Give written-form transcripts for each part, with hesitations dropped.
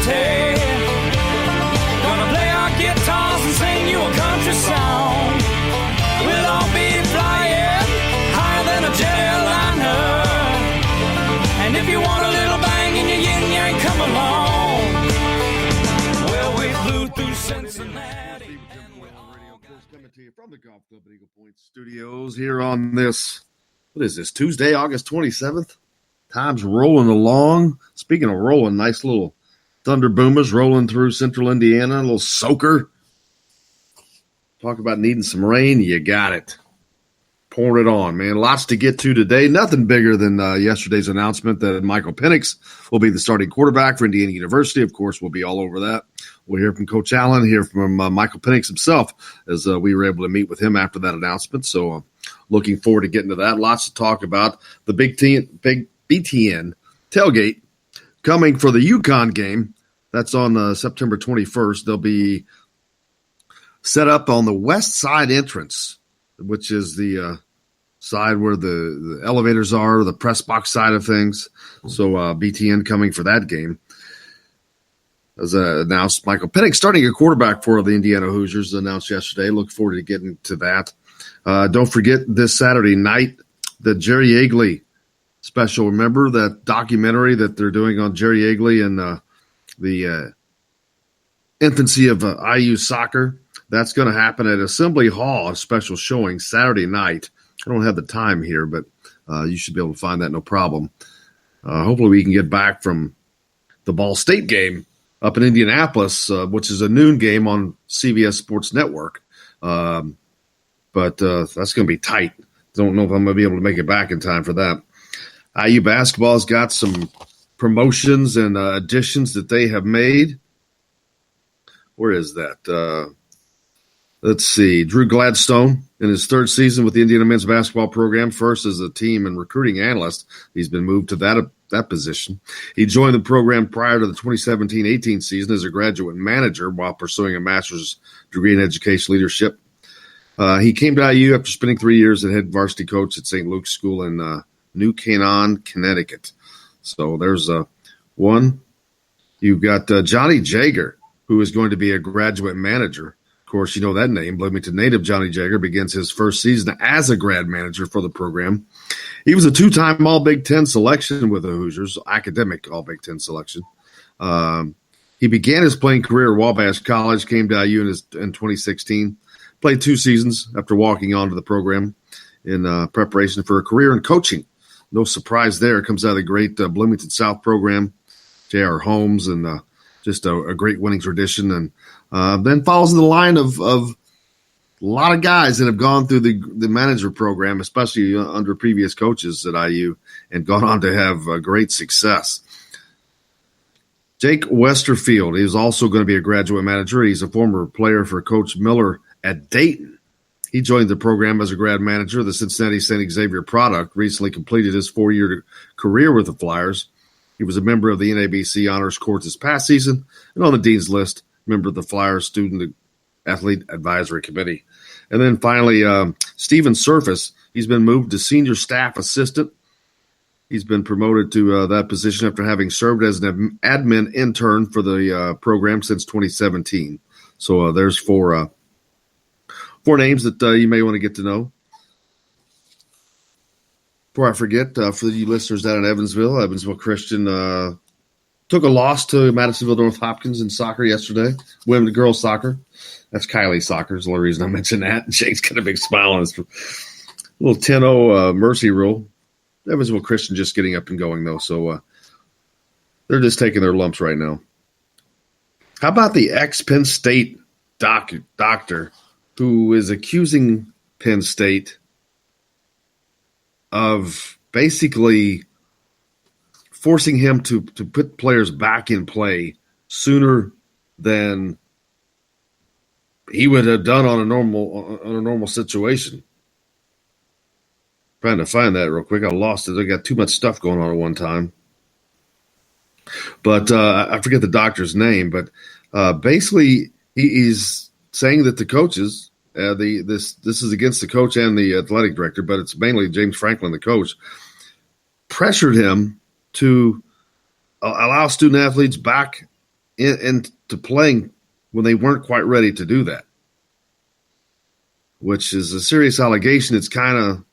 city. Gonna play our guitars and sing you a country song. We'll all be flying higher than a jetliner. And if you want a little bang in your yin-yang, come along. Well, we flew through Cincinnati. Coming to you from the Golf Club at Eagle Point Studios here on this, what is this, Tuesday, August 27th? Time's rolling along. Speaking of rolling, nice little thunder boomers rolling through central Indiana, a little soaker. Talk about needing some rain, you got it. Pouring it on, man. Lots to get to today. Nothing bigger than yesterday's announcement that Michael Penix will be the starting quarterback for Indiana University. Of course, we'll be all over that. We'll hear from Coach Allen, hear from Michael Penix himself as we were able to meet with him after that announcement. So looking forward to getting to that. Lots to talk about. The big BTN tailgate coming for the UConn game. That's on September 21st. They'll be set up on the west side entrance, which is the side where the elevators are, the press box side of things. So BTN coming for that game. As announced, Michael Penix starting a quarterback for the Indiana Hoosiers announced yesterday. Look forward to getting to that. Don't forget this Saturday night, the Jerry Yeagley special. Remember that documentary that they're doing on Jerry Yeagley and the infancy of IU soccer? That's going to happen at Assembly Hall, a special showing Saturday night. I don't have the time here, but you should be able to find that no problem. Hopefully we can get back from the Ball State game up in Indianapolis, which is a noon game on CBS Sports Network. But that's going to be tight. Don't know if I'm going to be able to make it back in time for that. IU basketball has got some promotions and additions that they have made. Where is that? Let's see. Drew Gladstone in his third season with the Indiana men's basketball program, first as a team and recruiting analyst. He's been moved to that position. He joined the program prior to the 2017-18 season as a graduate manager while pursuing a master's degree in education leadership. He came to IU after spending 3 years as head varsity coach at St. Luke's School in New Canaan, Connecticut. So there's one. You've got Johnny Jager, who is going to be a graduate manager. Of course, you know that name. Bloomington native Johnny Jager begins his first season as a grad manager for the program. He was a two-time All-Big Ten selection with the Hoosiers, academic All-Big Ten selection. He began his playing career at Wabash College, came to IU in 2016, played 2 seasons after walking onto the program in preparation for a career in coaching. No surprise there. Comes out of the great Bloomington South program, J.R. Holmes, and just a great winning tradition. And then follows in the line of a lot of guys that have gone through the manager program, especially under previous coaches at IU, and gone on to have great success. Jake Westerfield is also going to be a graduate manager. He's a former player for Coach Miller at Dayton. He joined the program as a grad manager of the Cincinnati St. Xavier product, recently completed his 4-year career with the Flyers. He was a member of the NABC Honors Court this past season and on the Dean's List, member of the Flyers Student Athlete Advisory Committee. And then finally, Steven Surface, he's been moved to senior staff assistant. He's been promoted to that position after having served as an admin intern for the program since 2017. So there's four names that you may want to get to know. Before I forget, for you listeners down in Evansville Christian took a loss to Madisonville North Hopkins in soccer yesterday, women and girls soccer. That's Kylie's soccer is the only reason I mentioned that. Jake's got a big smile on his little 10-0 mercy rule. Evansville Christian just getting up and going, though, so they're just taking their lumps right now. How about the ex-Penn State doctor who is accusing Penn State of basically forcing him to put players back in play sooner than he would have done on a normal situation? Trying to find that real quick. I lost it. I got too much stuff going on at one time. But I forget the doctor's name. But basically, he's saying that the coaches, this is against the coach and the athletic director, but it's mainly James Franklin, the coach, pressured him to allow student athletes back into playing when they weren't quite ready to do that, which is a serious allegation. It's kind of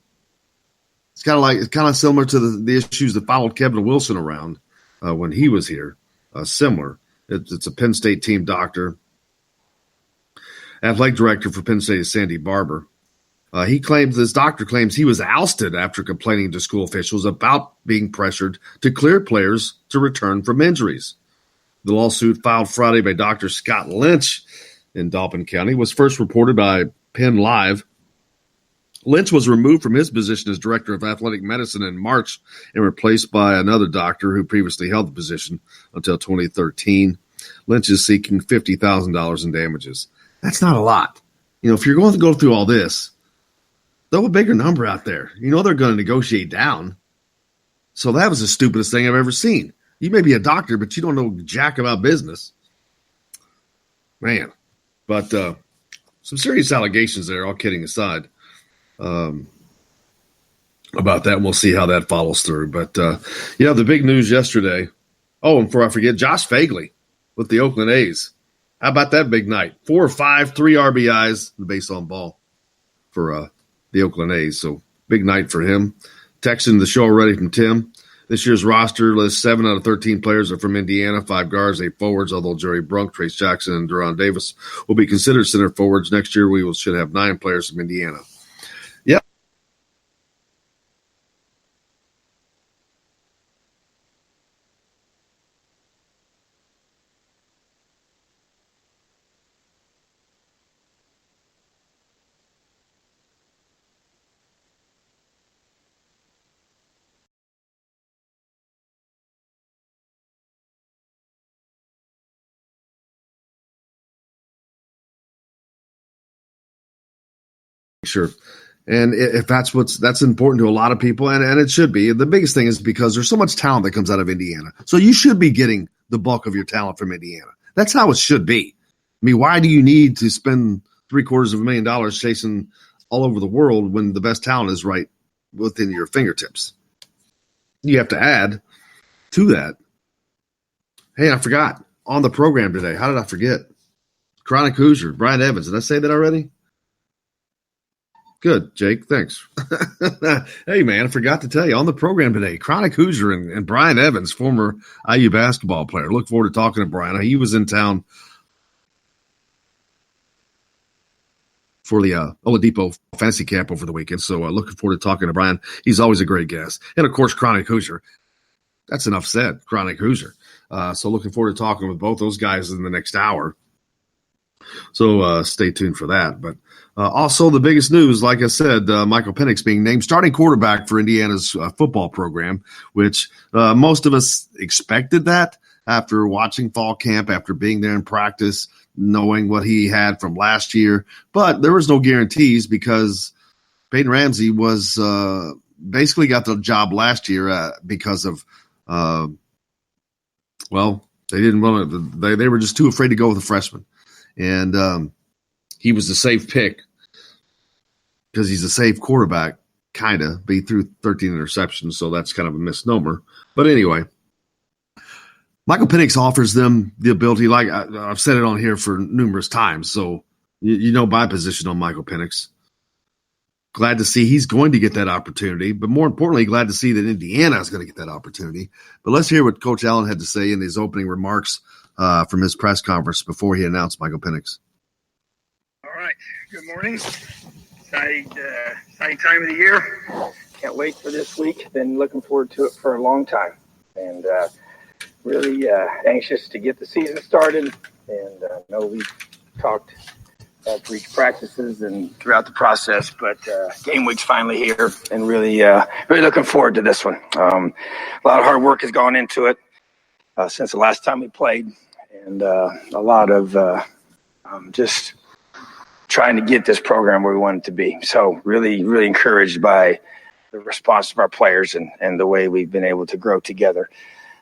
similar to the issues that followed Kevin Wilson around when he was here. Similar. It's a Penn State team doctor. Athletic director for Penn State is Sandy Barber. This doctor claims he was ousted after complaining to school officials about being pressured to clear players to return from injuries. The lawsuit filed Friday by Dr. Scott Lynch in Dauphin County was first reported by Penn Live. Lynch was removed from his position as director of athletic medicine in March and replaced by another doctor who previously held the position until 2013. Lynch is seeking $50,000 in damages. That's not a lot. If you're going to go through all this, throw a bigger number out there. They're going to negotiate down. So that was the stupidest thing I've ever seen. You may be a doctor, but you don't know jack about business. Man. But some serious allegations there, all kidding aside, about that. And we'll see how that follows through. But, the big news yesterday. Oh, and before I forget, Josh Fagley with the Oakland A's. How about that big night? 4 or 5, 3 RBIs, the base on ball for the Oakland A's. So big night for him. Texting the show already from Tim. This year's roster lists 7 out of 13 players are from Indiana, 5 guards, 8 forwards, although Jerry Brunk, Trace Jackson, and Deron Davis will be considered center forwards. Next year, should have 9 players from Indiana. Yeah. Sure. And if that's important to a lot of people, and it should be. The biggest thing is because there's so much talent that comes out of Indiana. So you should be getting the bulk of your talent from Indiana. That's how it should be. I mean, why do you need to spend $750,000 chasing all over the world when the best talent is right within your fingertips? You have to add to that. Hey, I forgot on the program today. How did I forget? Chronic Hoosier, Brian Evans. Did I say that already? Good, Jake. Thanks. Hey, man, I forgot to tell you on the program today, Chronic Hoosier and Brian Evans, former IU basketball player. Look forward to talking to Brian. He was in town for the Oladipo fantasy camp over the weekend, so looking forward to talking to Brian. He's always a great guest. And, of course, Chronic Hoosier. That's enough said, Chronic Hoosier. So looking forward to talking with both those guys in the next hour. So stay tuned for that. But also the biggest news, like I said, Michael Penix being named starting quarterback for Indiana's football program, which most of us expected that after watching fall camp, after being there in practice, knowing what he had from last year. But there was no guarantees because Peyton Ramsey was basically got the job last year because of, they didn't want to. They were just too afraid to go with a freshman. And he was the safe pick because he's a safe quarterback, kind of. But he threw 13 interceptions, so that's kind of a misnomer. But anyway, Michael Penix offers them the ability, like I've said it on here for numerous times, so you know my position on Michael Penix. Glad to see he's going to get that opportunity, but more importantly, glad to see that Indiana is going to get that opportunity. But let's hear what Coach Allen had to say in his opening remarks from his press conference before he announced Michael Penix. All right. Good morning. Exciting time of the year. Can't wait for this week. Been looking forward to it for a long time. And really anxious to get the season started. And I know we've talked after each practices and throughout the process, but game week's finally here and really looking forward to this one. A lot of hard work has gone into it since the last time we played, and a lot of just trying to get this program where we want it to be. So really, really encouraged by the response of our players and the way we've been able to grow together.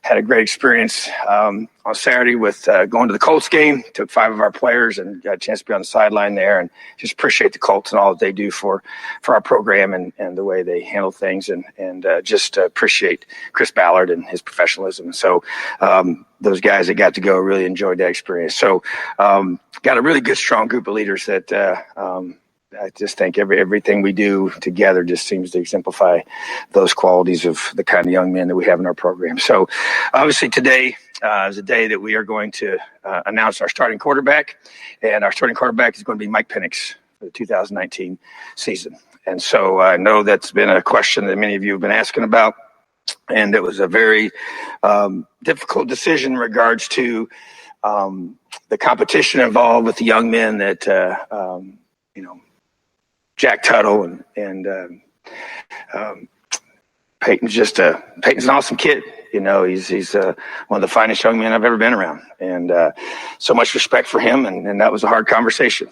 had a great experience on Saturday with going to the Colts game. Took 5 of our players and got a chance to be on the sideline there, and just appreciate the Colts and all that they do for our program and the way they handle things, and just appreciate Chris Ballard and his professionalism. So those guys that got to go really enjoyed that experience. So got a really good, strong group of leaders that I just think everything we do together just seems to exemplify those qualities of the kind of young men that we have in our program. So obviously today is a day that we are going to announce our starting quarterback, and our starting quarterback is going to be Mike Penix for the 2019 season. And so I know that's been a question that many of you have been asking about, and it was a very difficult decision in regards to the competition involved with the young men that, Jack Tuttle and Peyton's an awesome kid. He's one of the finest young men I've ever been around, and so much respect for him. And that was a hard conversation,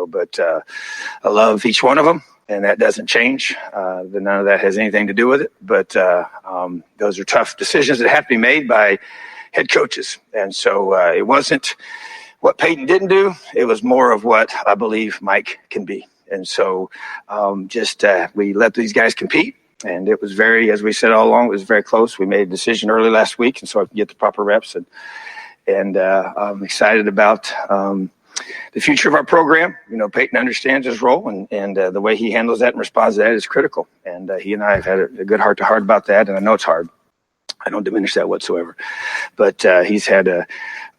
but I love each one of them, and that doesn't change. None of that has anything to do with it. But those are tough decisions that have to be made by head coaches. And so it wasn't what Peyton didn't do. It was more of what I believe Mike can be. And so we let these guys compete. And it was as we said all along, it was very close. We made a decision early last week, and so I could get the proper reps. And I'm excited about the future of our program. Peyton understands his role, and the way he handles that and responds to that is critical. And he and I have had a good heart-to-heart about that, and I know it's hard. I don't diminish that whatsoever. But he's had an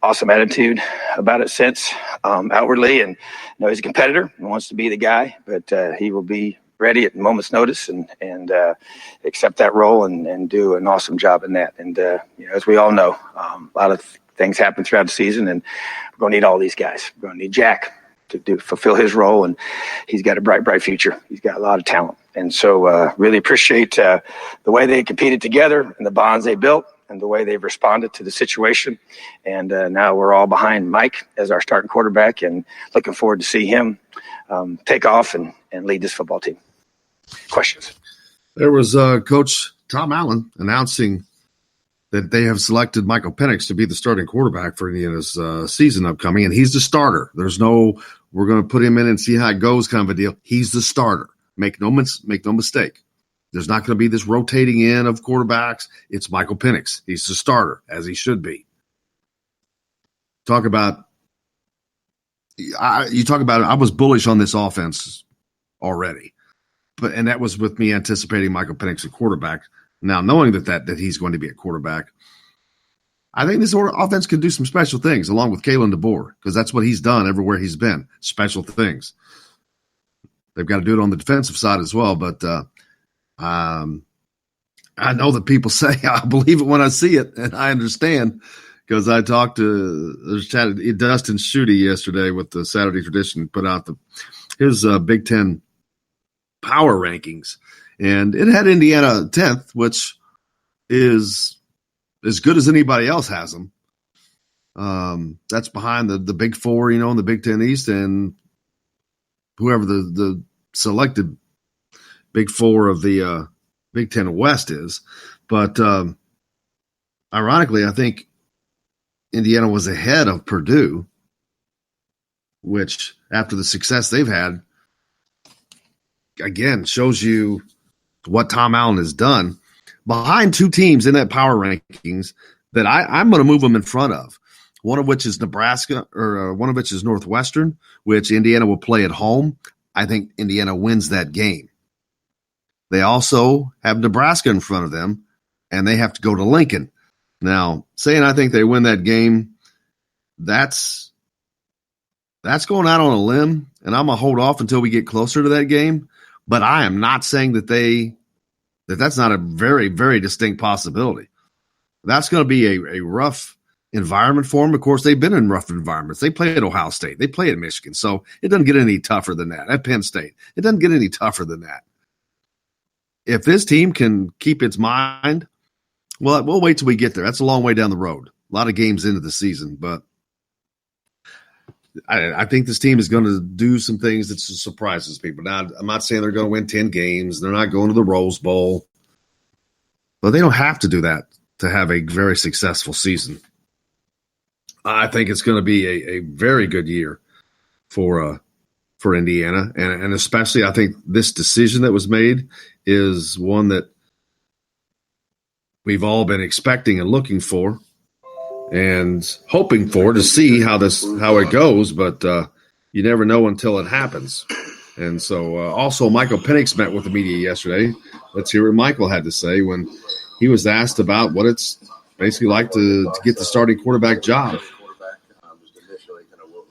awesome attitude about it since outwardly, and he's a competitor and wants to be the guy, but he will be ready at a moment's notice and accept that role and do an awesome job in that. And, as we all know, a lot of things happen throughout the season, and we're going to need all these guys. We're going to need Jack to fulfill his role, and he's got a bright future. He's got a lot of talent. And so really appreciate the way they competed together and the bonds they built and the way they've responded to the situation. And now we're all behind Mike as our starting quarterback, and looking forward to see him take off and lead this football team. Questions? There was Coach Tom Allen announcing that they have selected Michael Penix to be the starting quarterback for Indiana's season upcoming, and he's the starter. There's no, we're going to put him in and see how it goes kind of a deal. He's the starter. Make no mistake. There's not going to be this rotating in of quarterbacks. It's Michael Penix. He's the starter, as he should be. I was bullish on this offense already, and that was with me anticipating Michael Penix a quarterback. Now, knowing that he's going to be a quarterback, I think this offense could do some special things along with Kalen DeBoer, because that's what he's done everywhere he's been, special things. They've got to do it on the defensive side as well, but I know that people say I believe it when I see it, and I understand, because I talked to Dustin Schutte yesterday with the Saturday Tradition, put out his Big Ten power rankings, and it had Indiana 10th, which is as good as anybody else has them. That's behind the Big Four, in the Big Ten East, and whoever the selected Big Four of the Big Ten West is. But ironically, I think Indiana was ahead of Purdue, which after the success they've had, again, shows you what Tom Allen has done. Behind two teams in that power rankings that I'm going to move them in front of, one of which is Nebraska, or one of which is Northwestern, which Indiana will play at home. I think Indiana wins that game. They also have Nebraska in front of them, and they have to go to Lincoln. Now, saying I think they win that game, that's going out on a limb, and I'm going to hold off until we get closer to that game. But I am not saying that's not a very, very distinct possibility. That's going to be a rough environment for them. Of course, they've been in rough environments. They play at Ohio State. They play at Michigan. So it doesn't get any tougher than that. At Penn State, it doesn't get any tougher than that. If this team can keep its mind, well, we'll wait till we get there. That's a long way down the road. A lot of games into the season. But I think this team is going to do some things that surprises people. Now, I'm not saying they're going to win 10 games. They're not going to the Rose Bowl. But they don't have to do that to have a very successful season. I think it's going to be a very good year for Indiana, and especially I think this decision that was made is one that we've all been expecting and looking for and hoping for to see how it goes, but you never know until it happens. And so also Michael Penix met with the media yesterday. Let's hear what Michael had to say when he was asked about what it's basically like to get the starting quarterback job.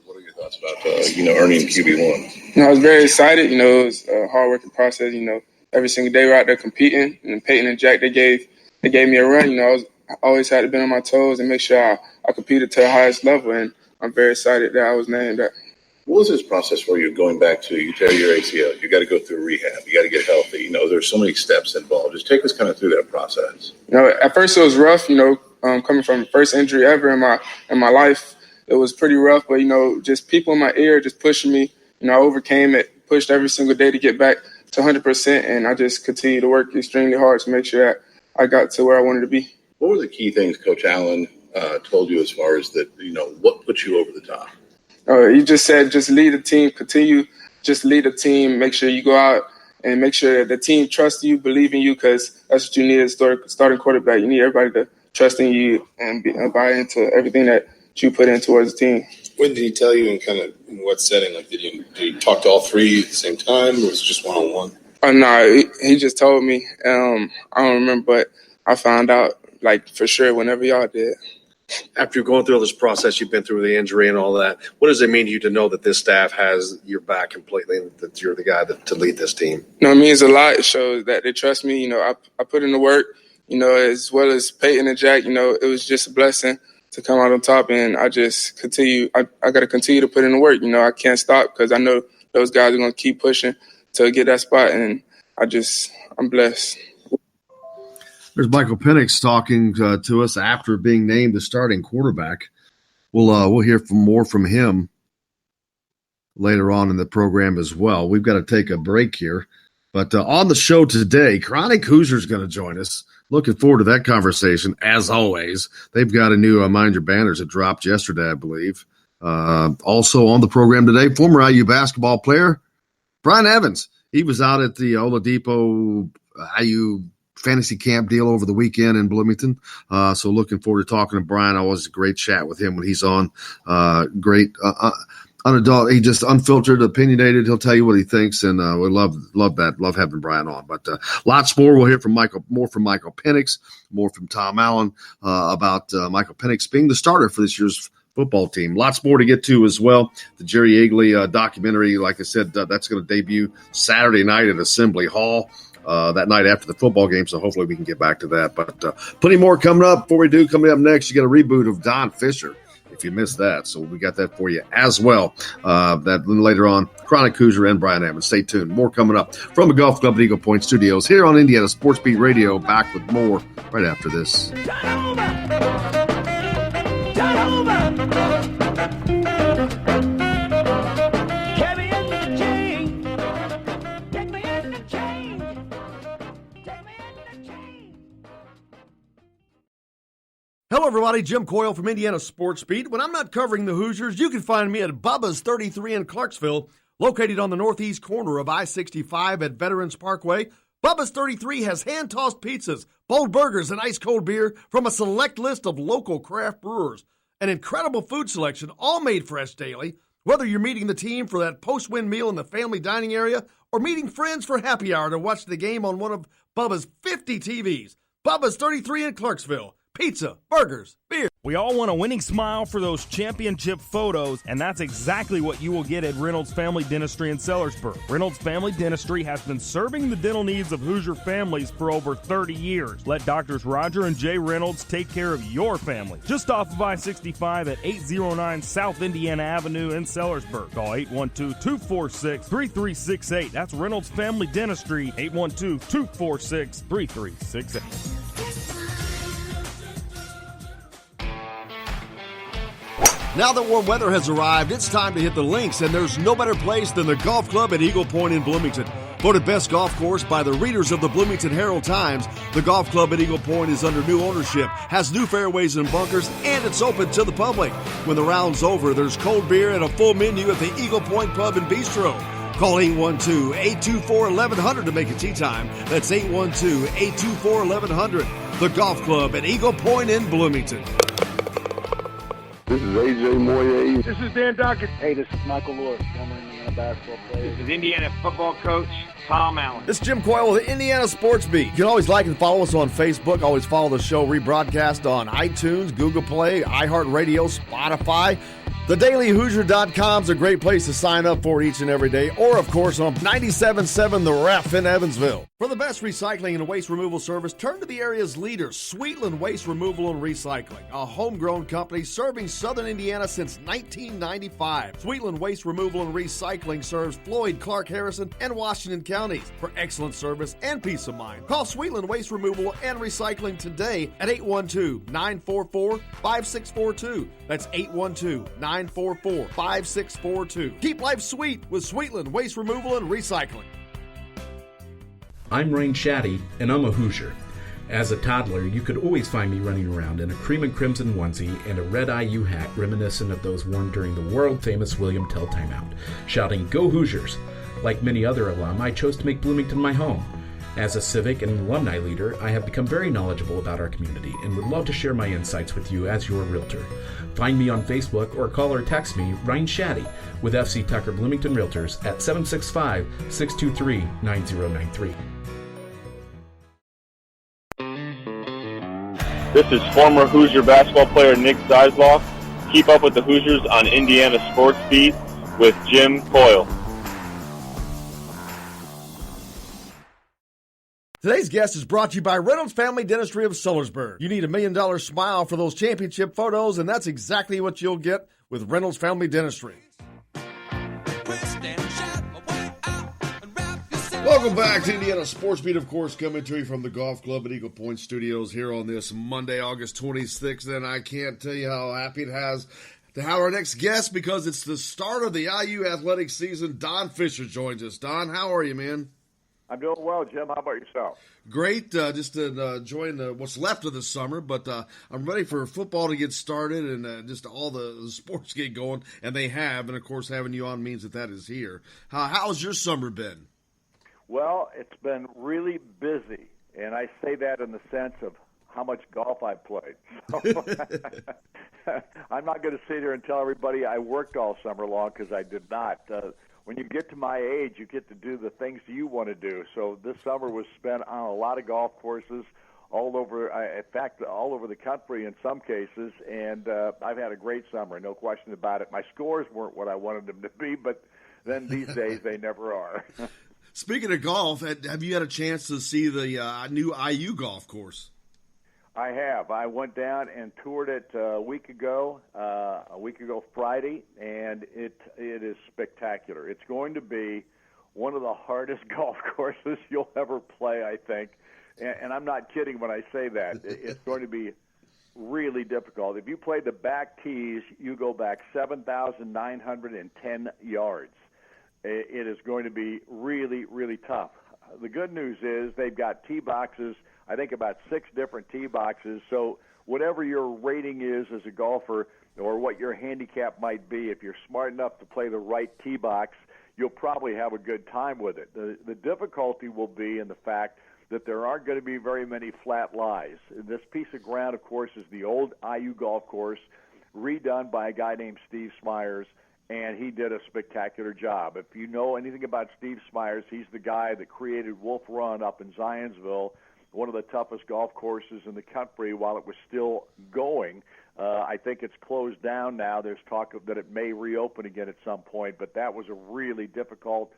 What are your thoughts about earning QB1? I was very excited. It was a hard-working process. Every single day we're out there competing. And Peyton and Jack, they gave me a run. I always had to be on my toes and make sure I competed to the highest level. And I'm very excited that I was named that. What was this process for you going back to you tear your ACL? You got to go through rehab. You got to get healthy. There's so many steps involved. Just take us kind of through that process. At first it was rough. Coming from the first injury ever in my life, it was pretty rough. But just people in my ear just pushing me. I overcame it. Pushed every single day to get back to 100%, and I just continued to work extremely hard to make sure that I got to where I wanted to be. What were the key things Coach Allen told you as far as that? What put you over the top? He just said, just lead the team, continue, just lead the team, make sure you go out and make sure that the team trusts you, believe in you, because that's what you need as starting quarterback. You need everybody to trust in you and buy into everything that you put in towards the team. When did he tell you and kind of in what setting? Like, did you talk to all three at the same time, or was it just one-on-one? No, he just told me. I don't remember, but I found out, for sure, whenever y'all did. After you're going through all this process, you've been through the injury and all that, what does it mean to you to know that this staff has your back completely and that you're the guy to lead this team? It means a lot. It shows that they trust me. I put in the work, as well as Peyton and Jack. It was just a blessing to come out on top, and I just continue. I got to continue to put in the work. I can't stop because I know those guys are going to keep pushing to get that spot, and I'm blessed. There's Michael Penix talking to us after being named the starting quarterback. We'll hear more from him later on in the program as well. We've got to take a break here. But on the show today, Chronic Hoosier is going to join us. Looking forward to that conversation, as always. They've got a new Mind Your Banners that dropped yesterday, I believe. Also on the program today, former IU basketball player Brian Evans. He was out at the Oladipo IU fantasy camp deal over the weekend in Bloomington. So looking forward to talking to Brian. Always a great chat with him when he's on. Great unadult. He just unfiltered, opinionated. He'll tell you what he thinks, and we love that. Love having Brian on. But lots more. We'll hear from more from Michael Penix, more from Tom Allen about Michael Penix being the starter for this year's football team. Lots more to get to as well. The Jerry Eagley documentary, like I said, that's going to debut Saturday night at Assembly Hall. That night after the football game, so hopefully we can get back to that. But plenty more coming up. Before we do, coming up next, you got a reboot of Don Fisher, if you missed that. So we got that for you as well. That later on, Chronic Hoosier and Brian Evans. Stay tuned. More coming up from the Golf Club at Eagle Point Studios here on Indiana Sports Beat Radio. Back with more right after this. Hello, everybody. Jim Coyle from Indiana Sports Beat. When I'm not covering the Hoosiers, you can find me at Bubba's 33 in Clarksville, located on the northeast corner of I-65 at Veterans Parkway. Bubba's 33 has hand-tossed pizzas, bold burgers, and ice-cold beer from a select list of local craft brewers. An incredible food selection, all made fresh daily. Whether you're meeting the team for that post-win meal in the family dining area or meeting friends for happy hour to watch the game on one of Bubba's 50 TVs. Bubba's 33 in Clarksville. Pizza, burgers, beer. We all want a winning smile for those championship photos, and that's exactly what you will get at Reynolds Family Dentistry in Sellersburg. Reynolds Family Dentistry has been serving the dental needs of Hoosier families for over 30 years. Let Doctors Roger and Jay Reynolds take care of your family. Just off of I-65 at 809 South Indiana Avenue in Sellersburg. Call 812-246-3368. That's Reynolds Family Dentistry, 812-246-3368. Now that warm weather has arrived, it's time to hit the links, and there's no better place than the Golf Club at Eagle Point in Bloomington. Voted best golf course by the readers of the Bloomington Herald-Times, the golf club at Eagle Point is under new ownership, has new fairways and bunkers, and it's open to the public. When the round's over, there's cold beer and a full menu at the Eagle Point Pub and Bistro. Call 812-824-1100 to make a tee time. That's 812-824-1100. The golf club at Eagle Point in Bloomington. This is AJ Moye. This is Dan Dockett. Hey, this is Michael Lewis, former Indiana basketball player. This is Indiana football coach Tom Allen. This is Jim Coyle with the Indiana Sports Beat. You can always like and follow us on Facebook. Always follow the show rebroadcast on iTunes, Google Play, iHeartRadio, Spotify. TheDailyHoosier.com is a great place to sign up for each and every day. Or, of course, on 97.7 The Ref in Evansville. For the best recycling and waste removal service, turn to the area's leader, Sweetland Waste Removal and Recycling, a homegrown company serving southern Indiana since 1995. Sweetland Waste Removal and Recycling serves Floyd, Clark, Harrison, and Washington counties. For excellent service and peace of mind, call Sweetland Waste Removal and Recycling today at 812-944-5642. That's 812-944-5642. Keep life sweet with Sweetland Waste Removal and Recycling. I'm Rain Shaddy, and I'm a Hoosier. As a toddler, you could always find me running around in a cream and crimson onesie and a red IU hat reminiscent of those worn during the world-famous William Tell timeout, shouting, "Go Hoosiers!" Like many other alum, I chose to make Bloomington my home. As a civic and alumni leader, I have become very knowledgeable about our community and would love to share my insights with you as your realtor. Find me on Facebook or call or text me, Ryan Shaddy, with FC Tucker Bloomington Realtors at 765-623-9093. This is former Hoosier basketball player Nick Zeisloff. Keep up with the Hoosiers on Indiana Sports Beat with Jim Coyle. Today's guest is brought to you by Reynolds Family Dentistry of Sellersburg. You need $1 million smile for those championship photos, and that's exactly what you'll get with Reynolds Family Dentistry. Welcome back to Indiana Sports Beat, of course, coming to you from the Golf Club at Eagle Point Studios here on this Monday, August 26th. And I can't tell you how happy it has to have our next guest because it's the start of the IU athletic season. Don Fisher joins us. Don, how are you, man? I'm doing well, Jim. How about yourself? Great. Just enjoying what's left of the summer, but I'm ready for football to get started and just all the sports get going, and they have. And, of course, having you on means that is here. How's your summer been? Well, it's been really busy, and I say that in the sense of how much golf I played. So, I'm not going to sit here and tell everybody I worked all summer long because I did not. When you get to my age, you get to do the things you want to do. So this summer was spent on a lot of golf courses all over, in fact, all over the country in some cases, and I've had a great summer, no question about it. My scores weren't what I wanted them to be, but then these days they never are. Speaking of golf, have you had a chance to see the new IU golf course? I have. I went down and toured it a week ago Friday, and it is spectacular. It's going to be one of the hardest golf courses you'll ever play, I think. And I'm not kidding when I say that. It's going to be really difficult. If you play the back tees, you go back 7,910 yards. It is going to be really, really tough. The good news is they've got tee boxes, I think about 6 different tee boxes. So whatever your rating is as a golfer or what your handicap might be, if you're smart enough to play the right tee box, you'll probably have a good time with it. The difficulty will be in the fact that there aren't going to be very many flat lies. This piece of ground, of course, is the old IU golf course, redone by a guy named Steve Smyers, and he did a spectacular job. If you know anything about Steve Smyers, he's the guy that created Wolf Run up in Zionsville, one of the toughest golf courses in the country while it was still going. I think it's closed down now. There's talk of that it may reopen again at some point, but that was a really difficult,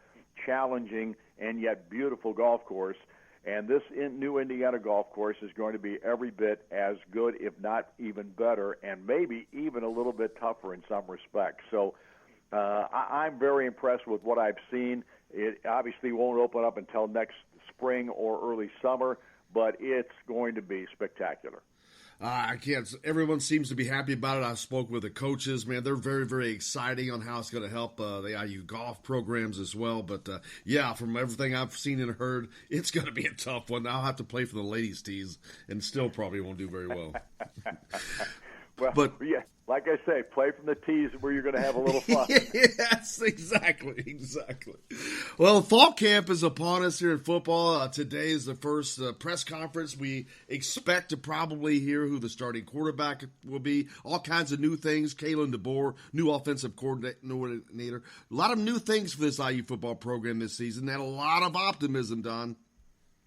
challenging, and yet beautiful golf course. And this new Indiana golf course is going to be every bit as good, if not even better, and maybe even a little bit tougher in some respects. So I'm very impressed with what I've seen. It obviously won't open up until next spring or early summer, but it's going to be spectacular. I can't. Everyone seems to be happy about it. I spoke with the coaches, man. They're very, very exciting on how it's going to help the IU golf programs as well. But yeah, from everything I've seen and heard, it's going to be a tough one. I'll have to play for the ladies' tees, and still probably won't do very well. Well, but yeah, like I say, play from the tees where you're going to have a little fun. Yes, exactly. Well, fall camp is upon us here in football. Today is the first press conference. We expect to probably hear who the starting quarterback will be. All kinds of new things. Kalen DeBoer, new offensive coordinator. A lot of new things for this IU football program this season, and a lot of optimism, Don.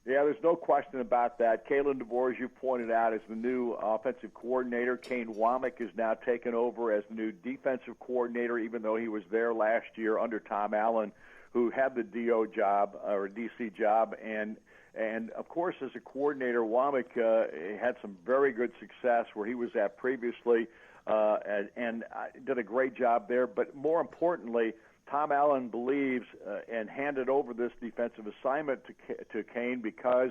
Yeah, there's no question about that. Kalen DeBoer, as you pointed out, is the new offensive coordinator. Kane Womack is now taken over as the new defensive coordinator, even though he was there last year under Tom Allen, who had the DO job or DC job. And of course, as a coordinator, Womack had some very good success where he was at previously and did a great job there. But more importantly, Tom Allen believes and handed over this defensive assignment to Kane because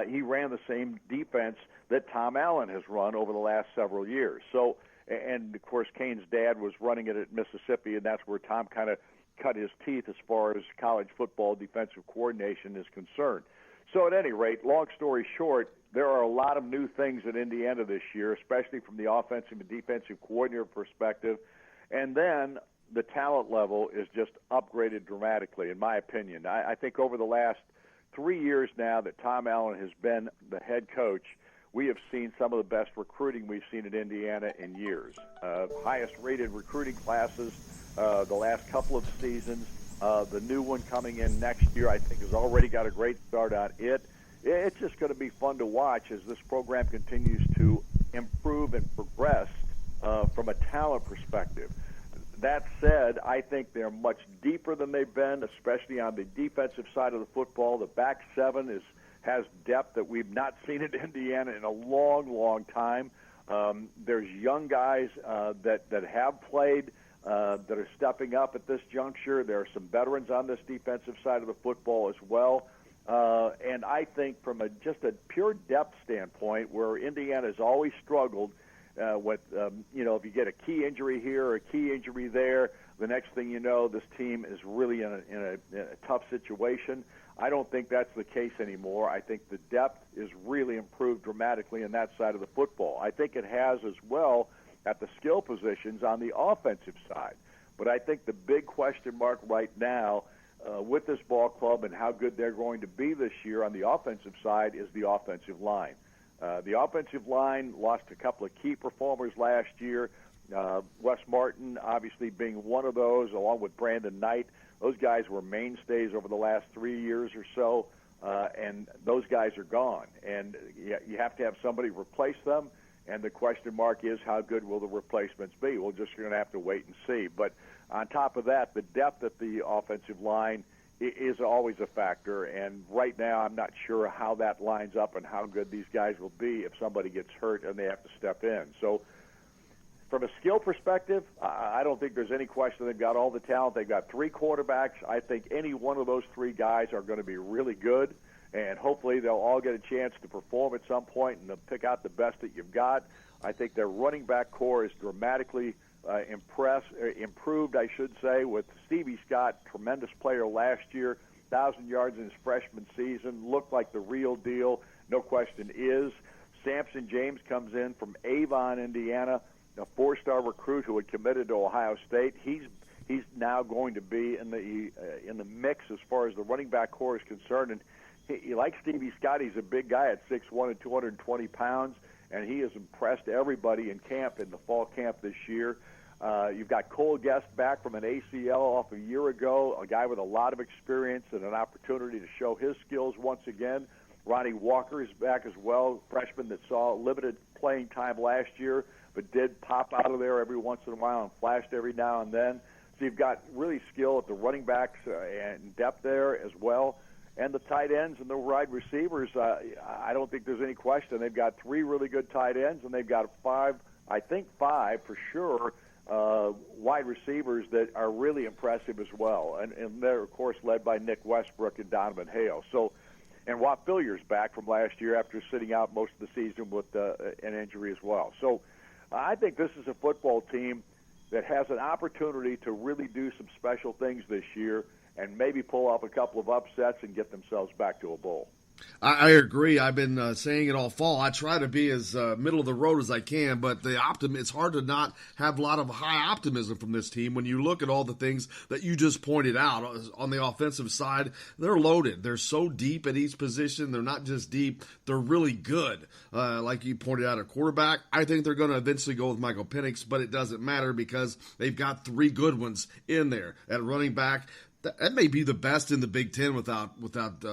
he ran the same defense that Tom Allen has run over the last several years. So, and of course, Kane's dad was running it at Mississippi, and that's where Tom kind of cut his teeth as far as college football defensive coordination is concerned. So at any rate, long story short, there are a lot of new things at Indiana this year, especially from the offensive and defensive coordinator perspective. And then the talent level is just upgraded dramatically, in my opinion. I think over the last 3 years now that Tom Allen has been the head coach, we have seen some of the best recruiting we've seen at Indiana in years. Highest-rated recruiting classes the last couple of seasons. The new one coming in next year, I think, has already got a great start on it. It's just going to be fun to watch as this program continues to improve and progress from a talent perspective. That said, I think they're much deeper than they've been, especially on the defensive side of the football. The back seven has depth that we've not seen at Indiana in a long, long time. There's young guys that have played that are stepping up at this juncture. There are some veterans on this defensive side of the football as well. And I think from just a pure depth standpoint, where Indiana has always struggled, if you get a key injury here or a key injury there, the next thing you know, this team is really in a tough situation. I don't think that's the case anymore. I think the depth is really improved dramatically in that side of the football. I think it has as well at the skill positions on the offensive side. But I think the big question mark right now with this ball club and how good they're going to be this year on the offensive side is the offensive line. The offensive line lost a couple of key performers last year. Wes Martin obviously being one of those, along with Brandon Knight. Those guys were mainstays over the last 3 years or so, and those guys are gone. And you have to have somebody replace them, and the question mark is how good will the replacements be? We're just going to have to wait and see. But on top of that, the depth at the offensive line is always a factor, and right now I'm not sure how that lines up and how good these guys will be if somebody gets hurt and they have to step in. So from a skill perspective, I don't think there's any question they've got all the talent. They've got three quarterbacks. I think any one of those three guys are going to be really good, and hopefully they'll all get a chance to perform at some point and they'll pick out the best that you've got. I think their running back core is dramatically improved, I should say, with Stevie Scott, tremendous player last year, 1,000 yards in his freshman season, looked like the real deal, no question is. Samson James comes in from Avon, Indiana, a four-star recruit who had committed to Ohio State. He's now going to be in the mix as far as the running back core is concerned. And he like Stevie Scott, he's a big guy at 6'1" and 220 pounds, and he has impressed everybody in camp, in the fall camp this year. You've got Cole Guest back from an ACL off a year ago, a guy with a lot of experience and an opportunity to show his skills once again. Ronnie Walker is back as well, freshman that saw limited playing time last year, but did pop out of there every once in a while and flashed every now and then. So you've got really skill at the running backs and depth there as well. And the tight ends and the wide receivers, I don't think there's any question. They've got three really good tight ends, and they've got five for sure, wide receivers that are really impressive as well. And they're, of course, led by Nick Westbrook and Donovan Hale. So And Watt Fillier's back from last year after sitting out most of the season with an injury as well. So I think this is a football team that has an opportunity to really do some special things this year and maybe pull off a couple of upsets and get themselves back to a bowl. I agree. I've been saying it all fall. I try to be as middle of the road as I can, but it's hard to not have a lot of high optimism from this team when you look at all the things that you just pointed out. On the offensive side, they're loaded. They're so deep at each position. They're not just deep, they're really good. Like you pointed out, at quarterback, I think they're going to eventually go with Michael Penix, but it doesn't matter because they've got three good ones in there. At running back, that may be the best in the Big Ten without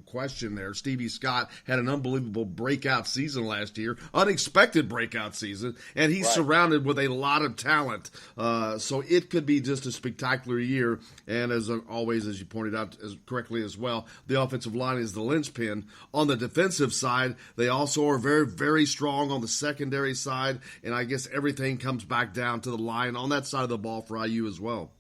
question there. Stevie Scott had an unbelievable breakout season last year, unexpected breakout season, and he's surrounded with a lot of talent. So it could be just a spectacular year. And as always, as you pointed out as correctly as well, the offensive line is the linchpin. On the defensive side, they also are very, very strong on the secondary side, and I guess everything comes back down to the line on that side of the ball for IU as well.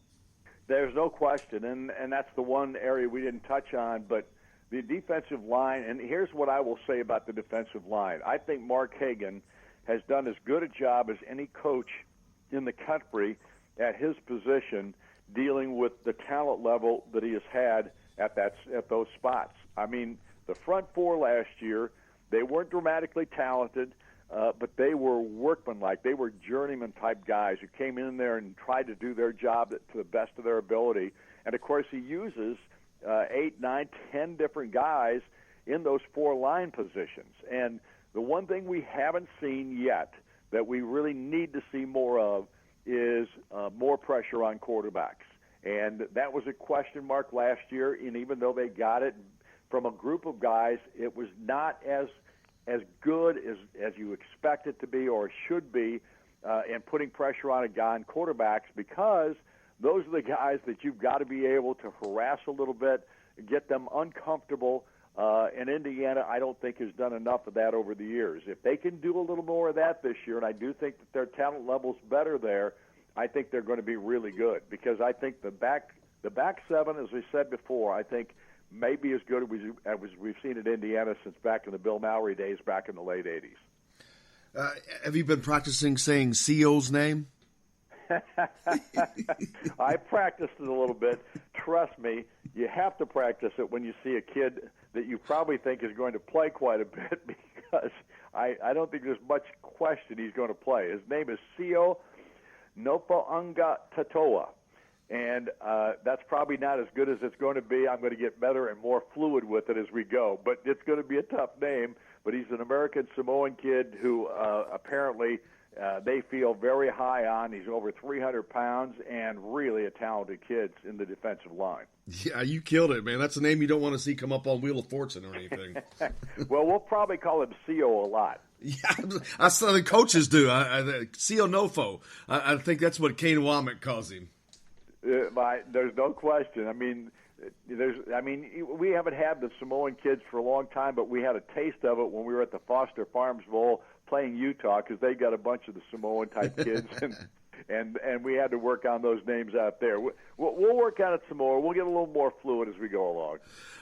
There's no question, and that's the one area we didn't touch on, but the defensive line, and here's what I will say about the defensive line. I think Mark Hagan has done as good a job as any coach in the country at his position dealing with the talent level that he has had at those spots. I mean, the front four last year, they weren't dramatically talented, but they were workmanlike. They were journeyman-type guys who came in there and tried to do their job to the best of their ability. And, of course, he uses 8, 9, 10 different guys in those four line positions. And the one thing we haven't seen yet that we really need to see more of is more pressure on quarterbacks. And that was a question mark last year, and even though they got it from a group of guys, it was not as good as you expect it to be or should be in putting pressure on a guy on quarterbacks, because those are the guys that you've got to be able to harass a little bit, get them uncomfortable. And Indiana, I don't think, has done enough of that over the years. If they can do a little more of that this year, and I do think that their talent level's better there, I think they're going to be really good, because I think the back seven, as we said before, I think maybe as good as we've seen at Indiana since back in the Bill Mallory days back in the late 80s. Have you been practicing saying CO's name? I practiced it a little bit. Trust me, you have to practice it when you see a kid that you probably think is going to play quite a bit, because I don't think there's much question he's going to play. His name is Co Nofo'unga Tatoa. And that's probably not as good as it's going to be. I'm going to get better and more fluid with it as we go. But it's going to be a tough name. But he's an American Samoan kid who apparently they feel very high on. He's over 300 pounds and really a talented kid in the defensive line. Yeah, you killed it, man. That's a name you don't want to see come up on Wheel of Fortune or anything. Well, we'll probably call him CO a lot. Yeah, that's what the coaches do. CO Nofo. I think that's what Kane Womack calls him. There's no question. I mean, we haven't had the Samoan kids for a long time, but we had a taste of it when we were at the Foster Farms Bowl playing Utah, because they got a bunch of the Samoan type kids, and we had to work on those names out there. We'll work on it some more. We'll get a little more fluid as we go along.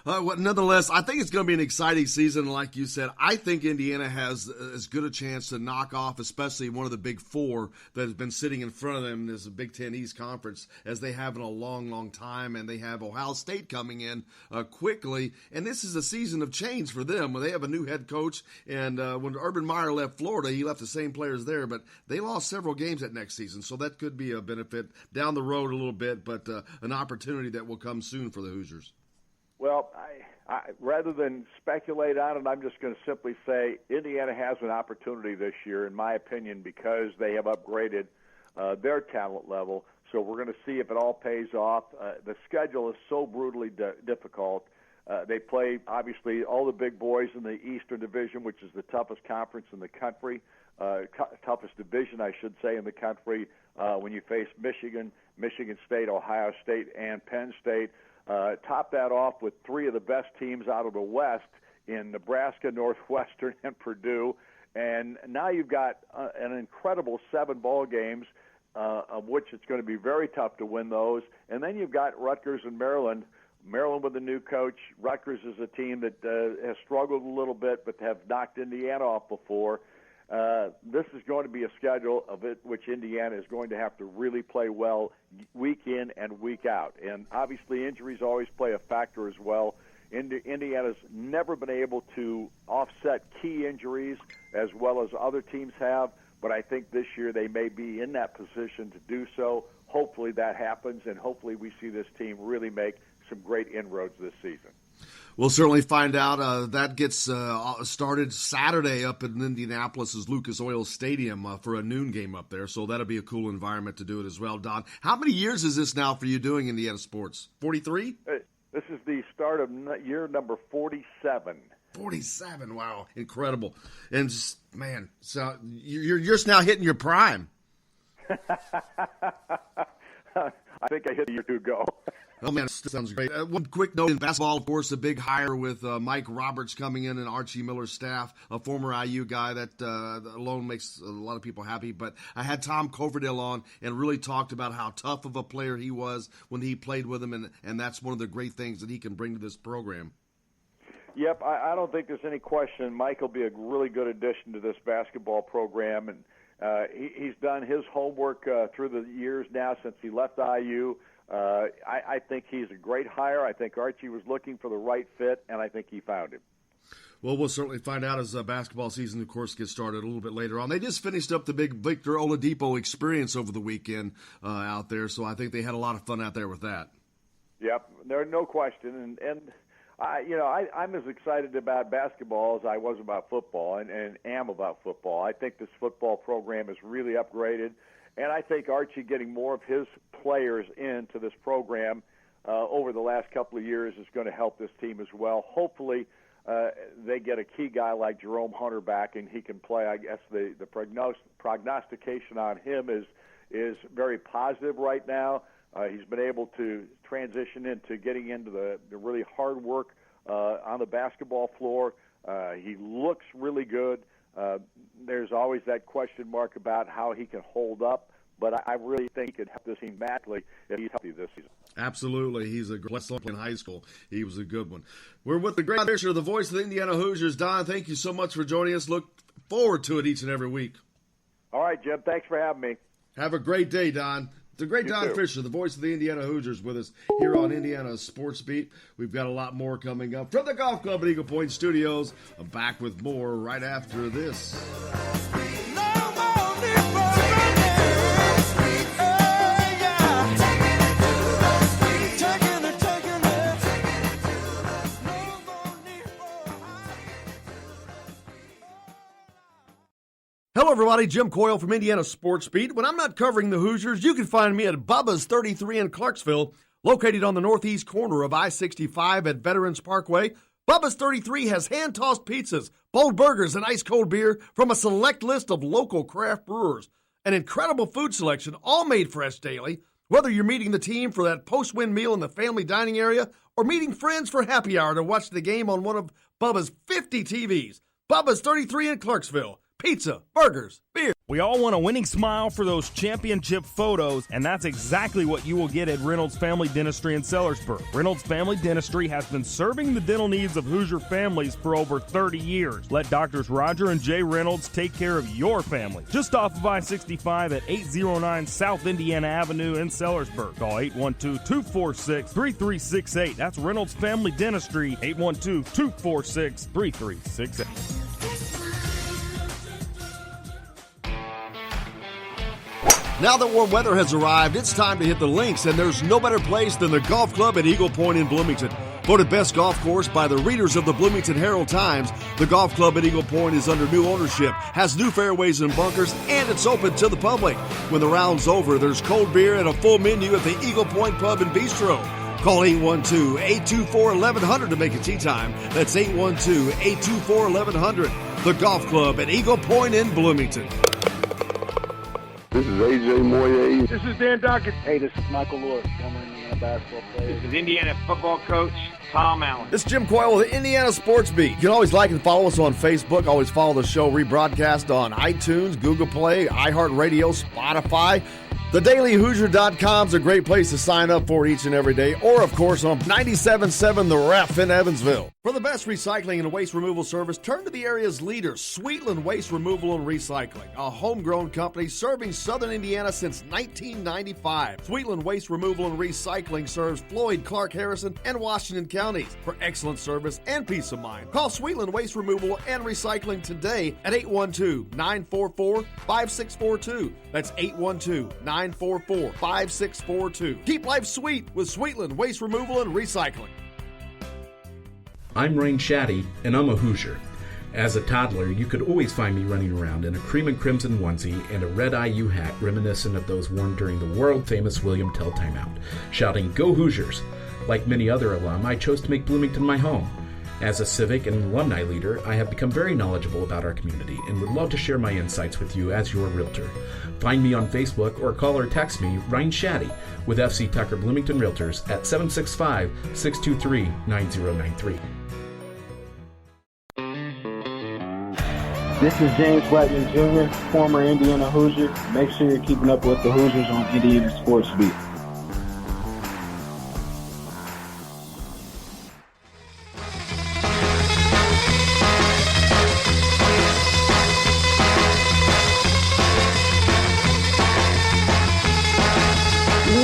Well, nonetheless, I think it's going to be an exciting season. Like you said, I think Indiana has as good a chance to knock off, especially one of the big four that has been sitting in front of them as the Big Ten East Conference, as they have in a long, long time. And they have Ohio State coming in quickly. And this is a season of change for them. They have a new head coach. And when Urban Meyer left Florida, he left the same players there. But they lost several games that next season. So that could be a benefit down the road a little bit, but an opportunity that will come soon for the Hoosiers. Well, I rather than speculate on it, I'm just going to simply say Indiana has an opportunity this year, in my opinion, because they have upgraded their talent level. So we're going to see if it all pays off. The schedule is so brutally difficult. They play, obviously, all the big boys in the Eastern Division, which is the toughest conference in the country, toughest division, I should say, in the country, when you face Michigan, Michigan State, Ohio State, and Penn State. Top that off with three of the best teams out of the West in Nebraska, Northwestern, and Purdue. And now you've got an incredible 7 ball games, of which it's going to be very tough to win those. And then you've got Rutgers and Maryland Maryland with a new coach. Rutgers is a team that has struggled a little bit but have knocked Indiana off before. This is going to be a schedule of it which Indiana is going to have to really play well week in and week out. And obviously injuries always play a factor as well. Indiana's never been able to offset key injuries as well as other teams have, but I think this year they may be in that position to do so. Hopefully that happens, and hopefully we see this team really make some great inroads this season. We'll certainly find out. That gets started Saturday up in Indianapolis' Lucas Oil Stadium for a noon game up there, so that'll be a cool environment to do it as well. Don, how many years is this now for you doing Indiana sports? 43? This is the start of year number 47. 47, wow, incredible. And just, man, so you're just now hitting your prime. I think I hit a year or two ago. Oh, man, sounds great. One quick note in basketball, of course, a big hire with Mike Roberts coming in and Archie Miller's staff, a former IU guy that alone makes a lot of people happy. But I had Tom Coverdale on and really talked about how tough of a player he was when he played with him, and that's one of the great things that he can bring to this program. Yep, I don't think there's any question Mike will be a really good addition to this basketball program, and he's done his homework through the years now since he left IU. I think he's a great hire. I think Archie was looking for the right fit, and I think he found him. Well, we'll certainly find out as basketball season, of course, gets started a little bit later on. They just finished up the big Victor Oladipo experience over the weekend out there, so I think they had a lot of fun out there with that. Yep, there's no question, and I'm as excited about basketball as I was about football, and am about football. I think this football program is really upgraded. And I think Archie getting more of his players into this program over the last couple of years is going to help this team as well. Hopefully they get a key guy like Jerome Hunter back and he can play. I guess the prognostication on him is very positive right now. He's been able to transition into getting into the really hard work on the basketball floor. He looks really good. There's always that question mark about how he can hold up, but I really think he could help this team badly if he's healthy this season. Absolutely. He's a great player in high school. He was a good one. We're with the great Fisher, the voice of the Indiana Hoosiers. Don, thank you so much for joining us. Look forward to it each and every week. All right, Jim. Thanks for having me. Have a great day, Don. The great Don Fisher, the voice of the Indiana Hoosiers, with us here on Indiana Sports Beat. We've got a lot more coming up from the Golf Club at Eagle Point Studios. I'm back with more right after this. Hello, everybody. Jim Coyle from Indiana Sports Beat. When I'm not covering the Hoosiers, you can find me at Bubba's 33 in Clarksville, located on the northeast corner of I-65 at Veterans Parkway. Bubba's 33 has hand-tossed pizzas, bold burgers, and ice-cold beer from a select list of local craft brewers. An incredible food selection, all made fresh daily. Whether you're meeting the team for that post-win meal in the family dining area or meeting friends for happy hour to watch the game on one of Bubba's 50 TVs. Bubba's 33 in Clarksville. Pizza, burgers, beer. We all want a winning smile for those championship photos, and that's exactly what you will get at Reynolds Family Dentistry in Sellersburg. Reynolds Family Dentistry has been serving the dental needs of Hoosier families for over 30 years. Let Doctors Roger and Jay Reynolds take care of your family. Just off of I-65 at 809 South Indiana Avenue in Sellersburg. Call 812-246-3368. That's Reynolds Family Dentistry, 812-246-3368. Now that warm weather has arrived, it's time to hit the links, and there's no better place than the Golf Club at Eagle Point in Bloomington. Voted best golf course by the readers of the Bloomington Herald-Times, the Golf Club at Eagle Point is under new ownership, has new fairways and bunkers, and it's open to the public. When the round's over, there's cold beer and a full menu at the Eagle Point Pub and Bistro. Call 812-824-1100 to make a tee time. That's 812-824-1100. The Golf Club at Eagle Point in Bloomington. This is AJ Moye. This is Dan Dockett. Hey, this is Michael Lord, former Indiana basketball player. This is Indiana football coach Tom Allen. This is Jim Coyle with the Indiana Sports Beat. You can always like and follow us on Facebook. Always follow the show rebroadcast on iTunes, Google Play, iHeartRadio, Spotify. TheDailyHoosier.com is a great place to sign up for each and every day, or, of course, on 97.7 The Ref in Evansville. For the best recycling and waste removal service, turn to the area's leader, Sweetland Waste Removal and Recycling, a homegrown company serving southern Indiana since 1995. Sweetland Waste Removal and Recycling serves Floyd, Clark, Harrison, and Washington counties. For excellent service and peace of mind, call Sweetland Waste Removal and Recycling today at 812-944-5642. That's 812-944-5642. Keep life sweet with Sweetland Waste Removal and Recycling. I'm Rain Shaddy, and I'm a Hoosier. As a toddler, you could always find me running around in a cream and crimson onesie and a red IU hat reminiscent of those worn during the world-famous William Tell timeout, shouting, "Go Hoosiers!" Like many other alum, I chose to make Bloomington my home. As a civic and alumni leader, I have become very knowledgeable about our community and would love to share my insights with you as your realtor. Find me on Facebook or call or text me, Ryan Shaddy, with FC Tucker Bloomington Realtors at 765-623-9093. This is James Blackman Jr., former Indiana Hoosier. Make sure you're keeping up with the Hoosiers on Indiana Sports Beat.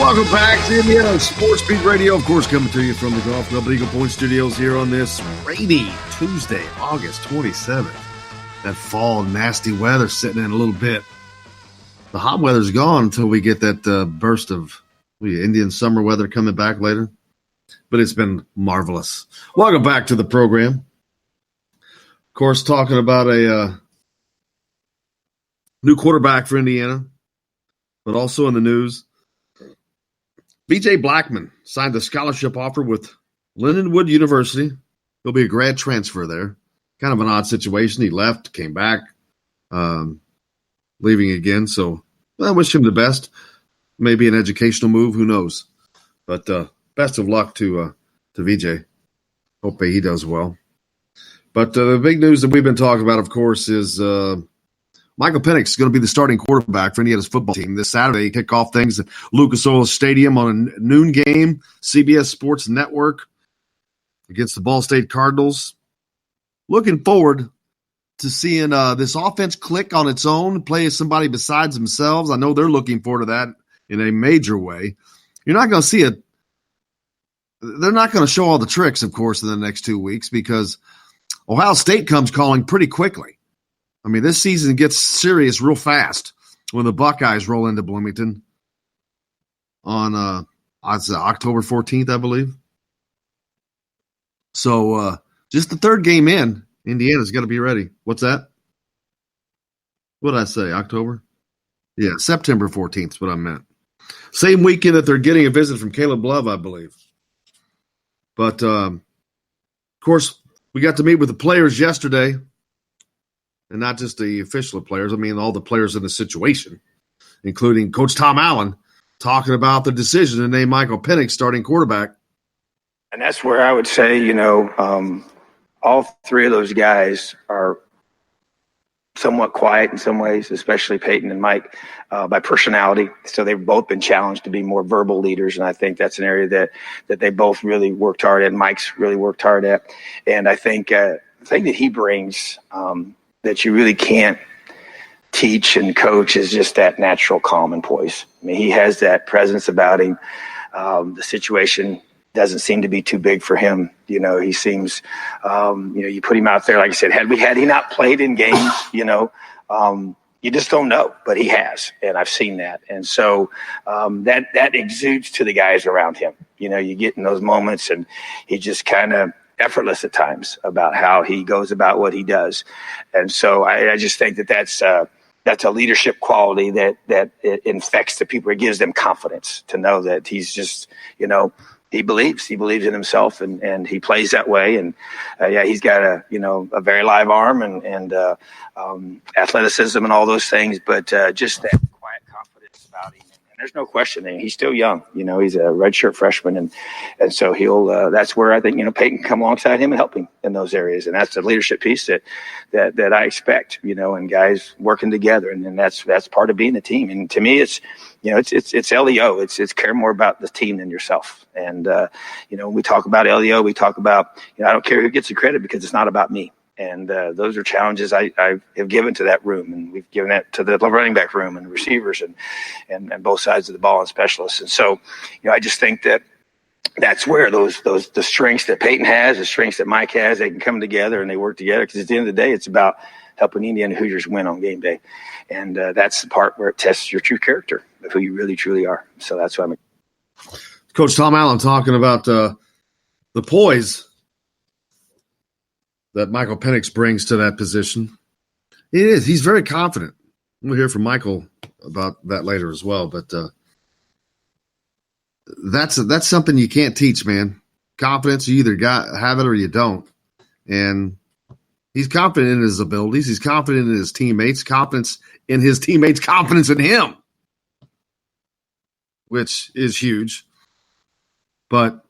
Welcome back to Indiana Sports Beat Radio. Of course, coming to you from the Golf Club at Eagle Point Studios here on this rainy Tuesday, August 27th. That fall nasty weather sitting in a little bit. The hot weather's gone until we get that burst of Indian summer weather coming back later. But it's been marvelous. Welcome back to the program. Of course, talking about a new quarterback for Indiana, but also in the news, B.J. Blackman signed a scholarship offer with Lindenwood University. He'll be a grad transfer there. Kind of an odd situation. He left, came back, leaving again. So I wish him the best. Maybe an educational move. Who knows? But best of luck to VJ. Hope he does well. But the big news that we've been talking about, of course, is Michael Penix is going to be the starting quarterback for Indiana's football team this Saturday. Kick off things at Lucas Oil Stadium on a noon game, CBS Sports Network against the Ball State Cardinals. Looking forward to seeing this offense click on its own, play as somebody besides themselves. I know they're looking forward to that in a major way. You're not going to see it. They're not going to show all the tricks, of course, in the next 2 weeks because Ohio State comes calling pretty quickly. I mean, this season gets serious real fast when the Buckeyes roll into Bloomington on October 14th, I believe. So just the third game in, Indiana's got to be ready. What's that? What did I say, October? Yeah, September 14th is what I meant. Same weekend that they're getting a visit from Caleb Love, I believe. But, of course, we got to meet with the players yesterday. And not just the official players. I mean, all the players in the situation, including Coach Tom Allen, talking about the decision to name Michael Penix starting quarterback. And that's where I would say, all three of those guys are somewhat quiet in some ways, especially Peyton and Mike, by personality. So they've both been challenged to be more verbal leaders. And I think that's an area that they both really worked hard at. Mike's really worked hard at. And I think the thing that he brings that you really can't teach and coach is just that natural calm and poise. I mean, he has that presence about him. The situation doesn't seem to be too big for him. He seems, you put him out there, like I said, had he not played in games, you just don't know, but he has, and I've seen that. And so that exudes to the guys around him. You get in those moments and he just kind of effortless at times about how he goes about what he does. And so I just think that's a leadership quality that it infects the people. It gives them confidence to know that he's just, he believes in himself and he plays that way. And he's got a very live arm and athleticism and all those things, but just that quiet confidence about him. And There's no question. I mean, he's still young. He's a redshirt freshman, and so he'll. That's where I think Peyton can come alongside him and help him in those areas, and that's the leadership piece that I expect. And guys working together, and that's part of being a team. And to me, it's LEO. It's care more about the team than yourself. And when we talk about LEO, we talk about I don't care who gets the credit because it's not about me. And those are challenges I have given to that room, and we've given that to the running back room and the receivers and both sides of the ball and specialists. And so, I just think that's where the strengths that Peyton has, the strengths that Mike has, they can come together and they work together. Because at the end of the day, it's about helping Indiana Hoosiers win on game day, and that's the part where it tests your true character of who you really truly are. So that's why Coach Tom Allen talking about the poise that Michael Penix brings to that position. It is. He's very confident. We'll hear from Michael about that later as well. But that's something you can't teach, man. Confidence, you either have it or you don't. And he's confident in his abilities. He's confident in his teammates. Confidence in his teammates. Confidence in him, which is huge. But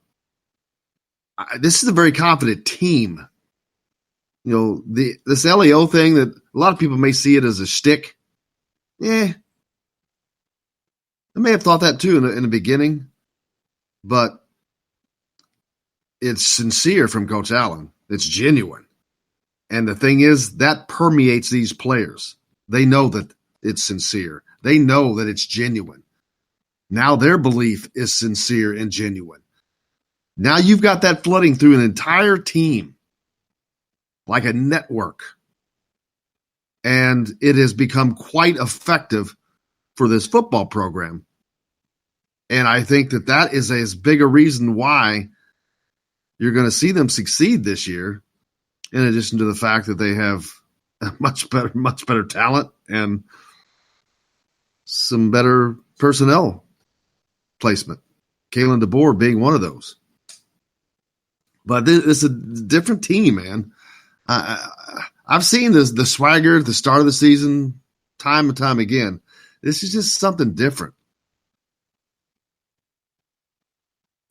this is a very confident team. This LEO thing that a lot of people may see it as a shtick. I may have thought that too in the beginning, but it's sincere from Coach Allen. It's genuine. And the thing is, that permeates these players. They know that it's sincere. They know that it's genuine. Now their belief is sincere and genuine. Now you've got that flooding through an entire team, like a network. And it has become quite effective for this football program. And I think that is as big a reason why you're going to see them succeed this year, in addition to the fact that they have much better talent and some better personnel placement. Kalen DeBoer being one of those. But it's a different team, man. I've seen the swagger at the start of the season time and time again. This is just something different.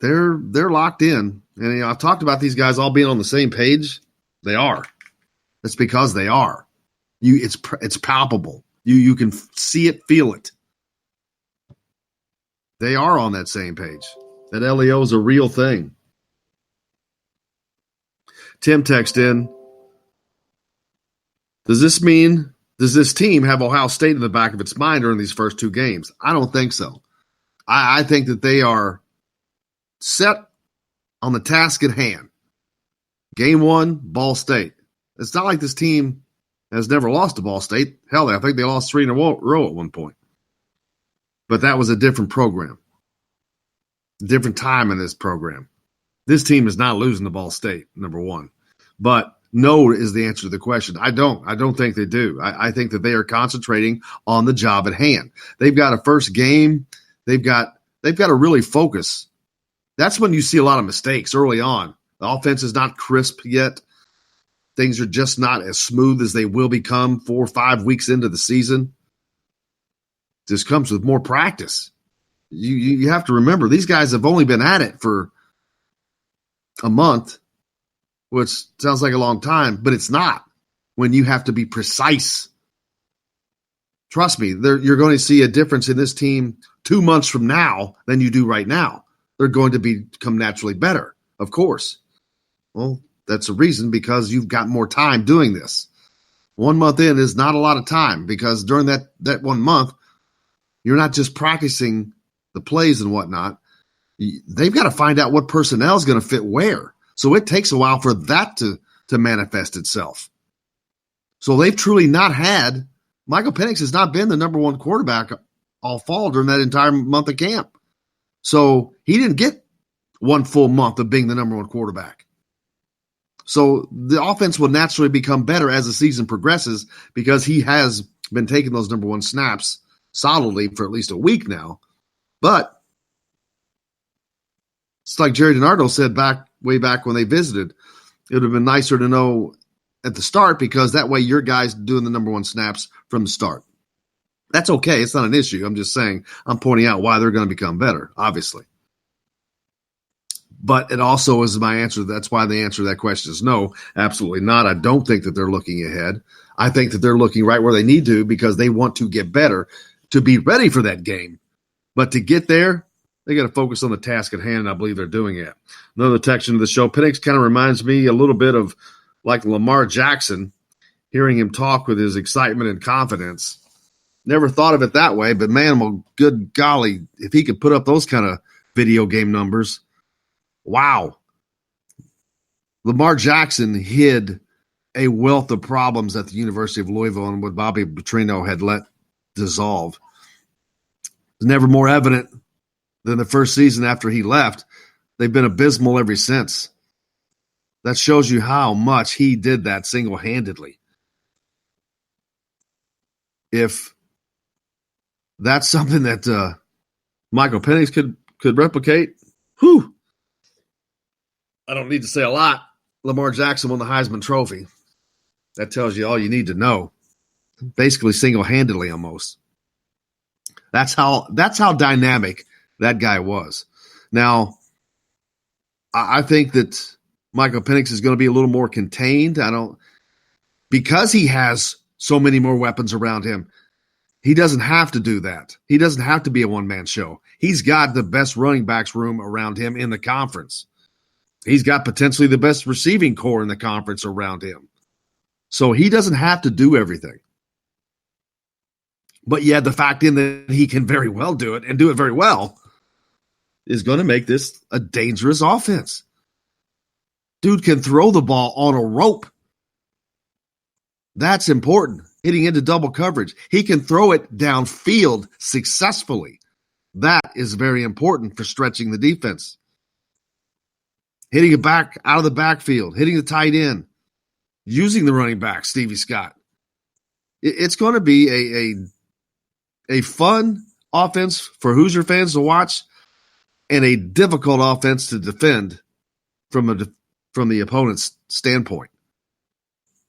They're locked in. And I've talked about these guys all being on the same page. They are. It's because they are. It's palpable. You can see it, feel it. They are on that same page. That LEO is a real thing. Tim texted in. Does this team have Ohio State in the back of its mind during these first two games? I don't think so. I think that they are set on the task at hand. Game one, Ball State. It's not like this team has never lost to Ball State. Hell, I think they lost 3 in a row at one point. But that was a different program. Different time in this program. This team is not losing to Ball State, number one. But no is the answer to the question. I don't think they do. I think that they are concentrating on the job at hand. They've got a first game. They've got to really focus. That's when you see a lot of mistakes early on. The offense is not crisp yet. Things are just not as smooth as they will become 4 or 5 weeks into the season. This comes with more practice. You have to remember, these guys have only been at it for a month, which sounds like a long time, but it's not when you have to be precise. Trust me, you're going to see a difference in this team 2 months from now than you do right now. They're going to become naturally better, of course. Well, that's a reason, because you've got more time doing this. 1 month in is not a lot of time, because during that 1 month, you're not just practicing the plays and whatnot. They've got to find out what personnel is going to fit where. So it takes a while for that to manifest itself. So they've truly not had – Michael Penix has not been the number one quarterback all fall during that entire month of camp. So he didn't get 1 full month of being the number one quarterback. So the offense will naturally become better as the season progresses, because he has been taking those number one snaps solidly for at least a week now. But it's like Jerry DiNardo said way back when they visited, it would have been nicer to know at the start, because that way your guy's doing the number one snaps from the start. That's okay. It's not an issue. I'm just saying, I'm pointing out why they're going to become better, obviously. But it also is my answer. That's why the answer to that question is no, absolutely not. I don't think that they're looking ahead. I think that they're looking right where they need to because they want to get better to be ready for that game. But to get there, they got to focus on the task at hand, and I believe they're doing it. Another text into the show. Penix kind of reminds me a little bit of like Lamar Jackson, hearing him talk with his excitement and confidence. Never thought of it that way, but man, well, good golly, if he could put up those kind of video game numbers, wow. Lamar Jackson hid a wealth of problems at the University of Louisville and what Bobby Petrino had let dissolve. It's never more evident than the first season after he left. They've been abysmal ever since. That shows you how much he did that single-handedly. If that's something that Michael Penix could replicate, whew, I don't need to say a lot. Lamar Jackson won the Heisman Trophy. That tells you all you need to know. Basically single-handedly almost. That's how dynamic that guy was. Now, I think that Michael Penix is going to be a little more contained. Because he has so many more weapons around him, he doesn't have to do that. He doesn't have to be a one-man show. He's got the best running backs room around him in the conference. He's got potentially the best receiving core in the conference around him. So he doesn't have to do everything. But yeah, the fact in that he can very well do it and do it very well is going to make this a dangerous offense. Dude can throw the ball on a rope. That's important. Hitting into double coverage. He can throw it downfield successfully. That is very important for stretching the defense. Hitting it back out of the backfield, hitting the tight end, using the running back, Stevie Scott. It's going to be a fun offense for Hoosier fans to watch and a difficult offense to defend from the opponent's standpoint.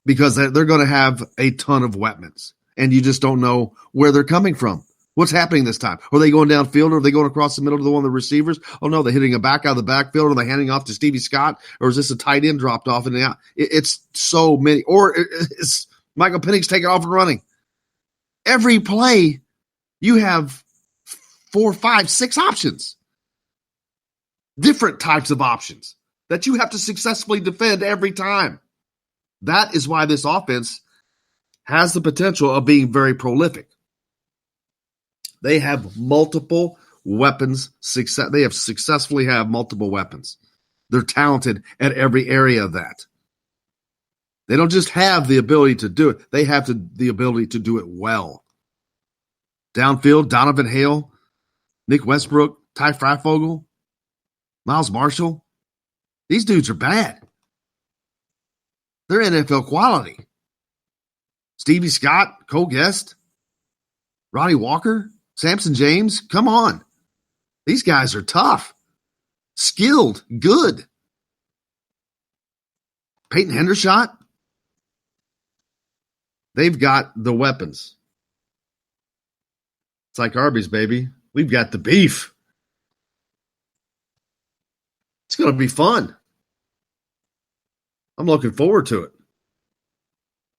Because they're going to have a ton of weapons, and you just don't know where they're coming from. What's happening this time? Are they going downfield, or are they going across the middle to the one of the receivers? Oh, no, they're hitting a back out of the backfield, or are they handing off to Stevie Scott, or is this a tight end dropped off and out? It's so many. Or is Michael Penix taking off and running? Every play, you have 4, 5, 6 options. Different types of options that you have to successfully defend every time. That is why this offense has the potential of being very prolific. They have multiple weapons. They have successfully have multiple weapons. They're talented at every area of that. They don't just have the ability to do it. They have the ability to do it well. Downfield, Donovan Hale, Nick Westbrook, Ty Freifogel, Miles Marshall. These dudes are bad. They're NFL quality. Stevie Scott, Cole Guest, Ronnie Walker, Samson James. Come on. These guys are tough, skilled, good. Peyton Hendershot. They've got the weapons. It's like Arby's, baby. We've got the beef. It's going to be fun. I'm looking forward to it.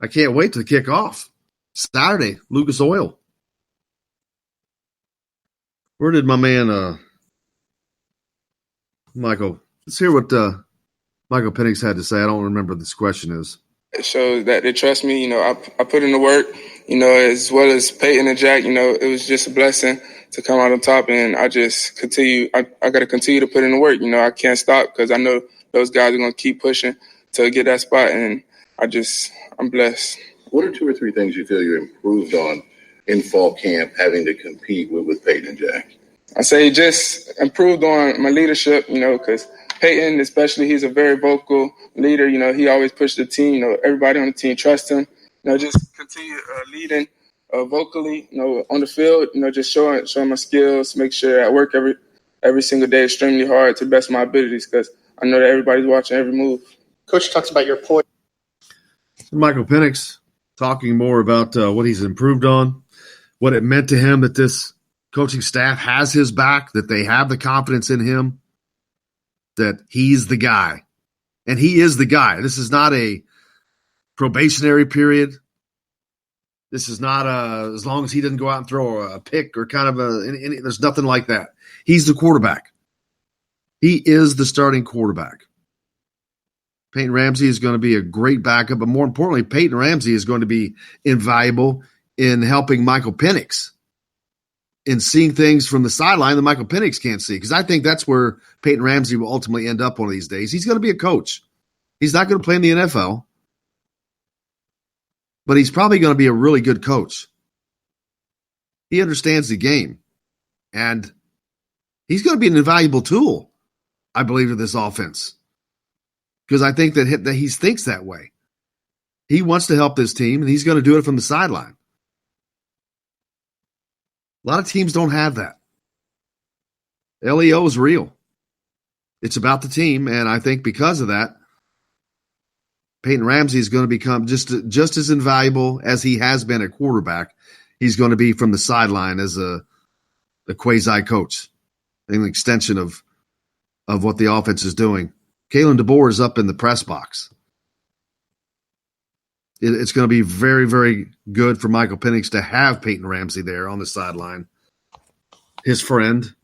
I can't wait to kick off. Saturday, Lucas Oil. Where did my man Michael? Let's hear what Michael Penix had to say. I don't remember what this question is. It shows that they trust me. I put in the work, as well as Peyton and Jack. It was just a blessing to come out on top, and I just continue. I got to continue to put in the work. I can't stop because I know those guys are going to keep pushing to get that spot, and I'm blessed. What are 2 or 3 things you feel you improved on in fall camp having to compete with Peyton and Jack? I say just improved on my leadership, because Peyton, especially, he's a very vocal leader. He always pushed the team. Everybody on the team trusts him. Just continue leading vocally, on the field, just showing my skills, make sure I work every single day extremely hard to the best of my abilities because I know that everybody's watching every move. Coach talks about your point. Michael Penix talking more about what he's improved on, what it meant to him that this coaching staff has his back, that they have the confidence in him, that he's the guy. And he is the guy. This is not a probationary period. This is not as long as he doesn't go out and throw a pick or kind of there's nothing like that. He's the quarterback. He is the starting quarterback. Peyton Ramsey is going to be a great backup, but more importantly, Peyton Ramsey is going to be invaluable in helping Michael Penix in seeing things from the sideline that Michael Penix can't see, because I think that's where Peyton Ramsey will ultimately end up one of these days. He's going to be a coach. He's not going to play in the NFL, but he's probably going to be a really good coach. He understands the game, and he's going to be an invaluable tool, I believe, to this offense, because I think that he thinks that way. He wants to help this team, and he's going to do it from the sideline. A lot of teams don't have that. LEO is real. It's about the team, and I think because of that, Peyton Ramsey is going to become just as invaluable as he has been at quarterback. He's going to be from the sideline as a quasi-coach, an extension of what the offense is doing. Kalen DeBoer is up in the press box. It's going to be very, very good for Michael Penix to have Peyton Ramsey there on the sideline, his friend,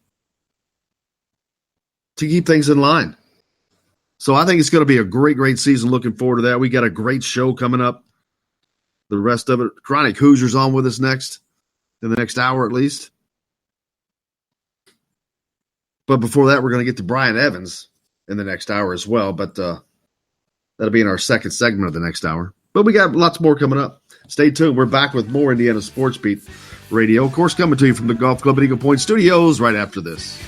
to keep things in line. So I think it's going to be a great, great season. Looking forward to that. We got a great show coming up. The rest of it, Chronic Hoosiers on with us next, in the next hour at least. But before that, we're going to get to Brian Evans in the next hour as well. But that'll be in our second segment of the next hour. But we got lots more coming up. Stay tuned. We're back with more Indiana Sports Beat Radio. Of course, coming to you from the Golf Club at Eagle Point Studios right after this.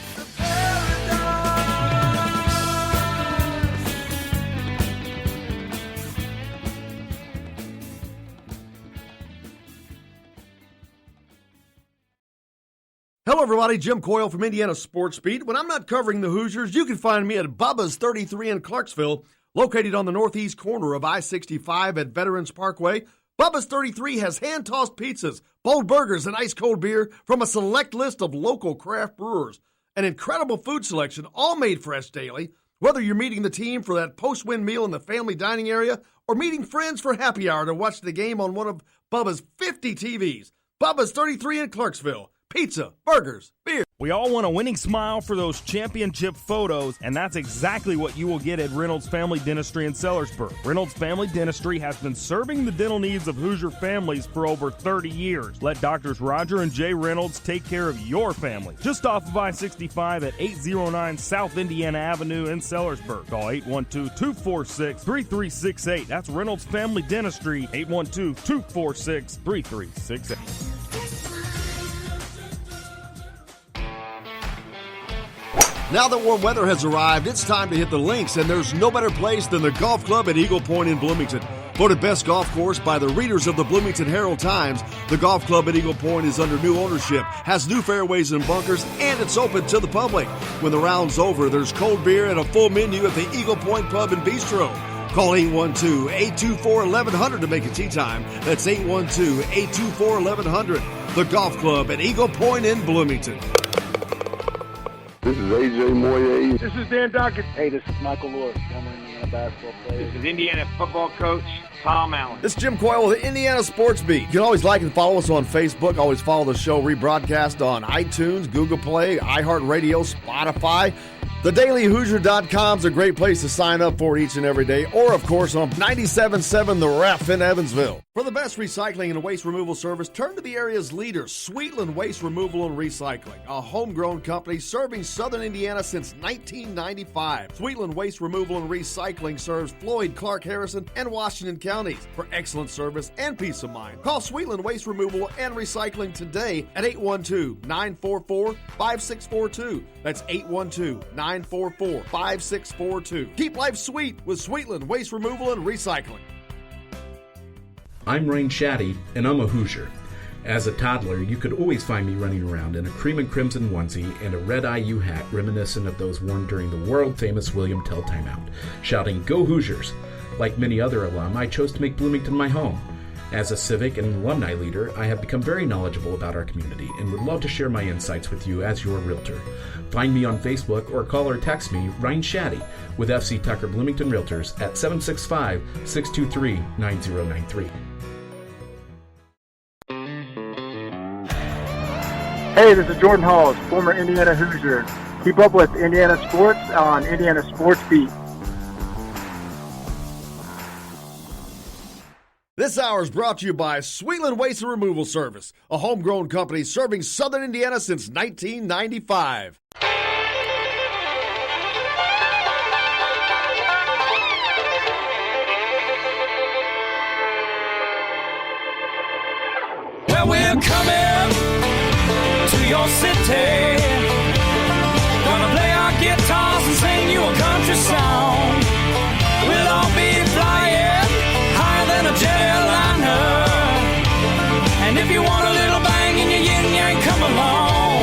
Hello, everybody. Jim Coyle from Indiana Sports Beat. When I'm not covering the Hoosiers, you can find me at Bubba's 33 in Clarksville, located on the northeast corner of I-65 at Veterans Parkway. Bubba's 33 has hand-tossed pizzas, bold burgers, and ice-cold beer from a select list of local craft brewers. An incredible food selection, all made fresh daily. Whether you're meeting the team for that post-win meal in the family dining area or meeting friends for happy hour to watch the game on one of Bubba's 50 TVs. Bubba's 33 in Clarksville. Pizza, burgers, beer. We all want a winning smile for those championship photos, and that's exactly what you will get at Reynolds Family Dentistry in Sellersburg. Reynolds Family Dentistry has been serving the dental needs of Hoosier families for over 30 years. Let Doctors Roger and Jay Reynolds take care of your family. Just off of I-65 at 809 South Indiana Avenue in Sellersburg. Call 812-246-3368. That's Reynolds Family Dentistry, 812-246-3368. Now that warm weather has arrived, it's time to hit the links, and there's no better place than the golf club at Eagle Point in Bloomington. Voted best golf course by the readers of the Bloomington Herald-Times, the golf club at Eagle Point is under new ownership, has new fairways and bunkers, and it's open to the public. When the round's over, there's cold beer and a full menu at the Eagle Point Pub and Bistro. Call 812-824-1100 to make a tee time. That's 812-824-1100. The golf club at Eagle Point in Bloomington. This is AJ Moye. This is Dan Dockett. Hey, this is Michael Lewis, former Indiana basketball player. This is Indiana football coach Tom Allen. This is Jim Coyle with the Indiana Sports Beat. You can always like and follow us on Facebook. Always follow the show rebroadcast on iTunes, Google Play, iHeartRadio, Spotify. TheDailyHoosier.com is a great place to sign up for it each and every day. Or, of course, on 97.7 The Ref in Evansville. For the best recycling and waste removal service, turn to the area's leader, Sweetland Waste Removal and Recycling, a homegrown company serving southern Indiana since 1995. Sweetland Waste Removal and Recycling serves Floyd, Clark, Harrison, and Washington counties. For excellent service and peace of mind, call Sweetland Waste Removal and Recycling today at 812-944-5642. That's 812-944-5642. Keep life sweet with Sweetland Waste Removal and Recycling. I'm Rain Shaddy, and I'm a Hoosier. As a toddler, you could always find me running around in a cream and crimson onesie and a red IU hat reminiscent of those worn during the world-famous William Tell timeout, shouting, "Go Hoosiers!" Like many other alum, I chose to make Bloomington my home. As a civic and alumni leader, I have become very knowledgeable about our community and would love to share my insights with you as your realtor. Find me on Facebook or call or text me, Ryan Shaddy, with FC Tucker Bloomington Realtors at 765-623-9093. Hey, this is Jordan Halls, former Indiana Hoosier. Keep up with Indiana sports on Indiana Sports Beat. This hour is brought to you by Sweetland Waste and Removal Service, a homegrown company serving southern Indiana since 1995. Well, we're coming to your city. Gonna play our guitars and sing you a country song. We'll all be flying higher than a jetliner. And if you want a little bang in your yin yang, come along.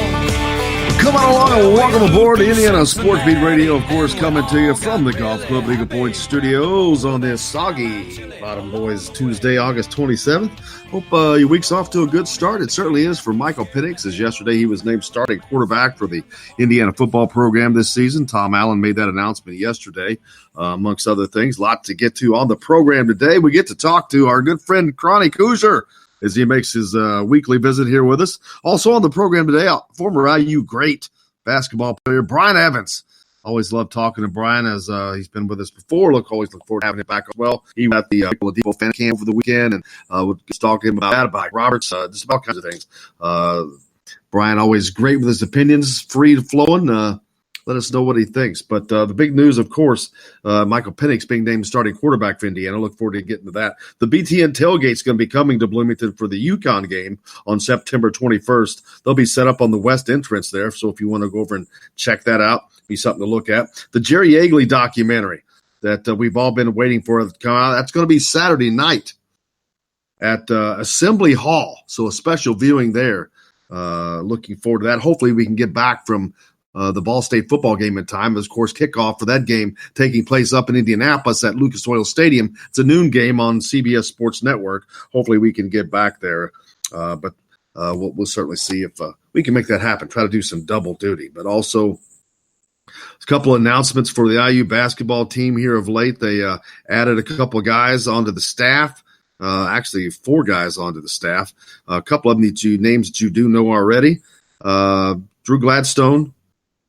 Come on along and welcome aboard to Indiana Sports Beat Radio, of course, coming to you from the Golf Club Eagle Point Studios on this soggy Bottom Boys Tuesday, August 27th. Hope your week's off to a good start. It certainly is for Michael Penix, as yesterday he was named starting quarterback for the Indiana football program this season. Tom Allen made that announcement yesterday, amongst other things. A lot to get to on the program today. We get to talk to our good friend Chronic Hoosier as he makes his weekly visit here with us. Also on the program today, former IU great basketball player Brian Evans. Always love talking to Brian as he's been with us before. Always look forward to having him back as well. He was at the Depot fan camp over the weekend, and we'll just talk to him about that, about Roberts, just about all kinds of things. Brian always great with his opinions, free flowing. Let us know what he thinks. But the big news, of course, Michael Penix being named starting quarterback for Indiana. Look forward to getting to that. The BTN tailgate is going to be coming to Bloomington for the UConn game on September 21st. They'll be set up on the west entrance there. So if you want to go over and check that out, be something to look at. The Jerry Yeagley documentary that we've all been waiting for to come out, that's going to be Saturday night at Assembly Hall. So a special viewing there. Looking forward to that. Hopefully we can get back from the Ball State football game in time. Of course, kickoff for that game taking place up in Indianapolis at Lucas Oil Stadium. It's a noon game on CBS Sports Network. Hopefully we can get back there. But we'll certainly see if we can make that happen. Try to do some double duty. But also a couple of announcements for the IU basketball team here of late. They added a couple of guys onto the staff. Actually, 4 guys onto the staff. A couple of them names that you do know already. Drew Gladstone.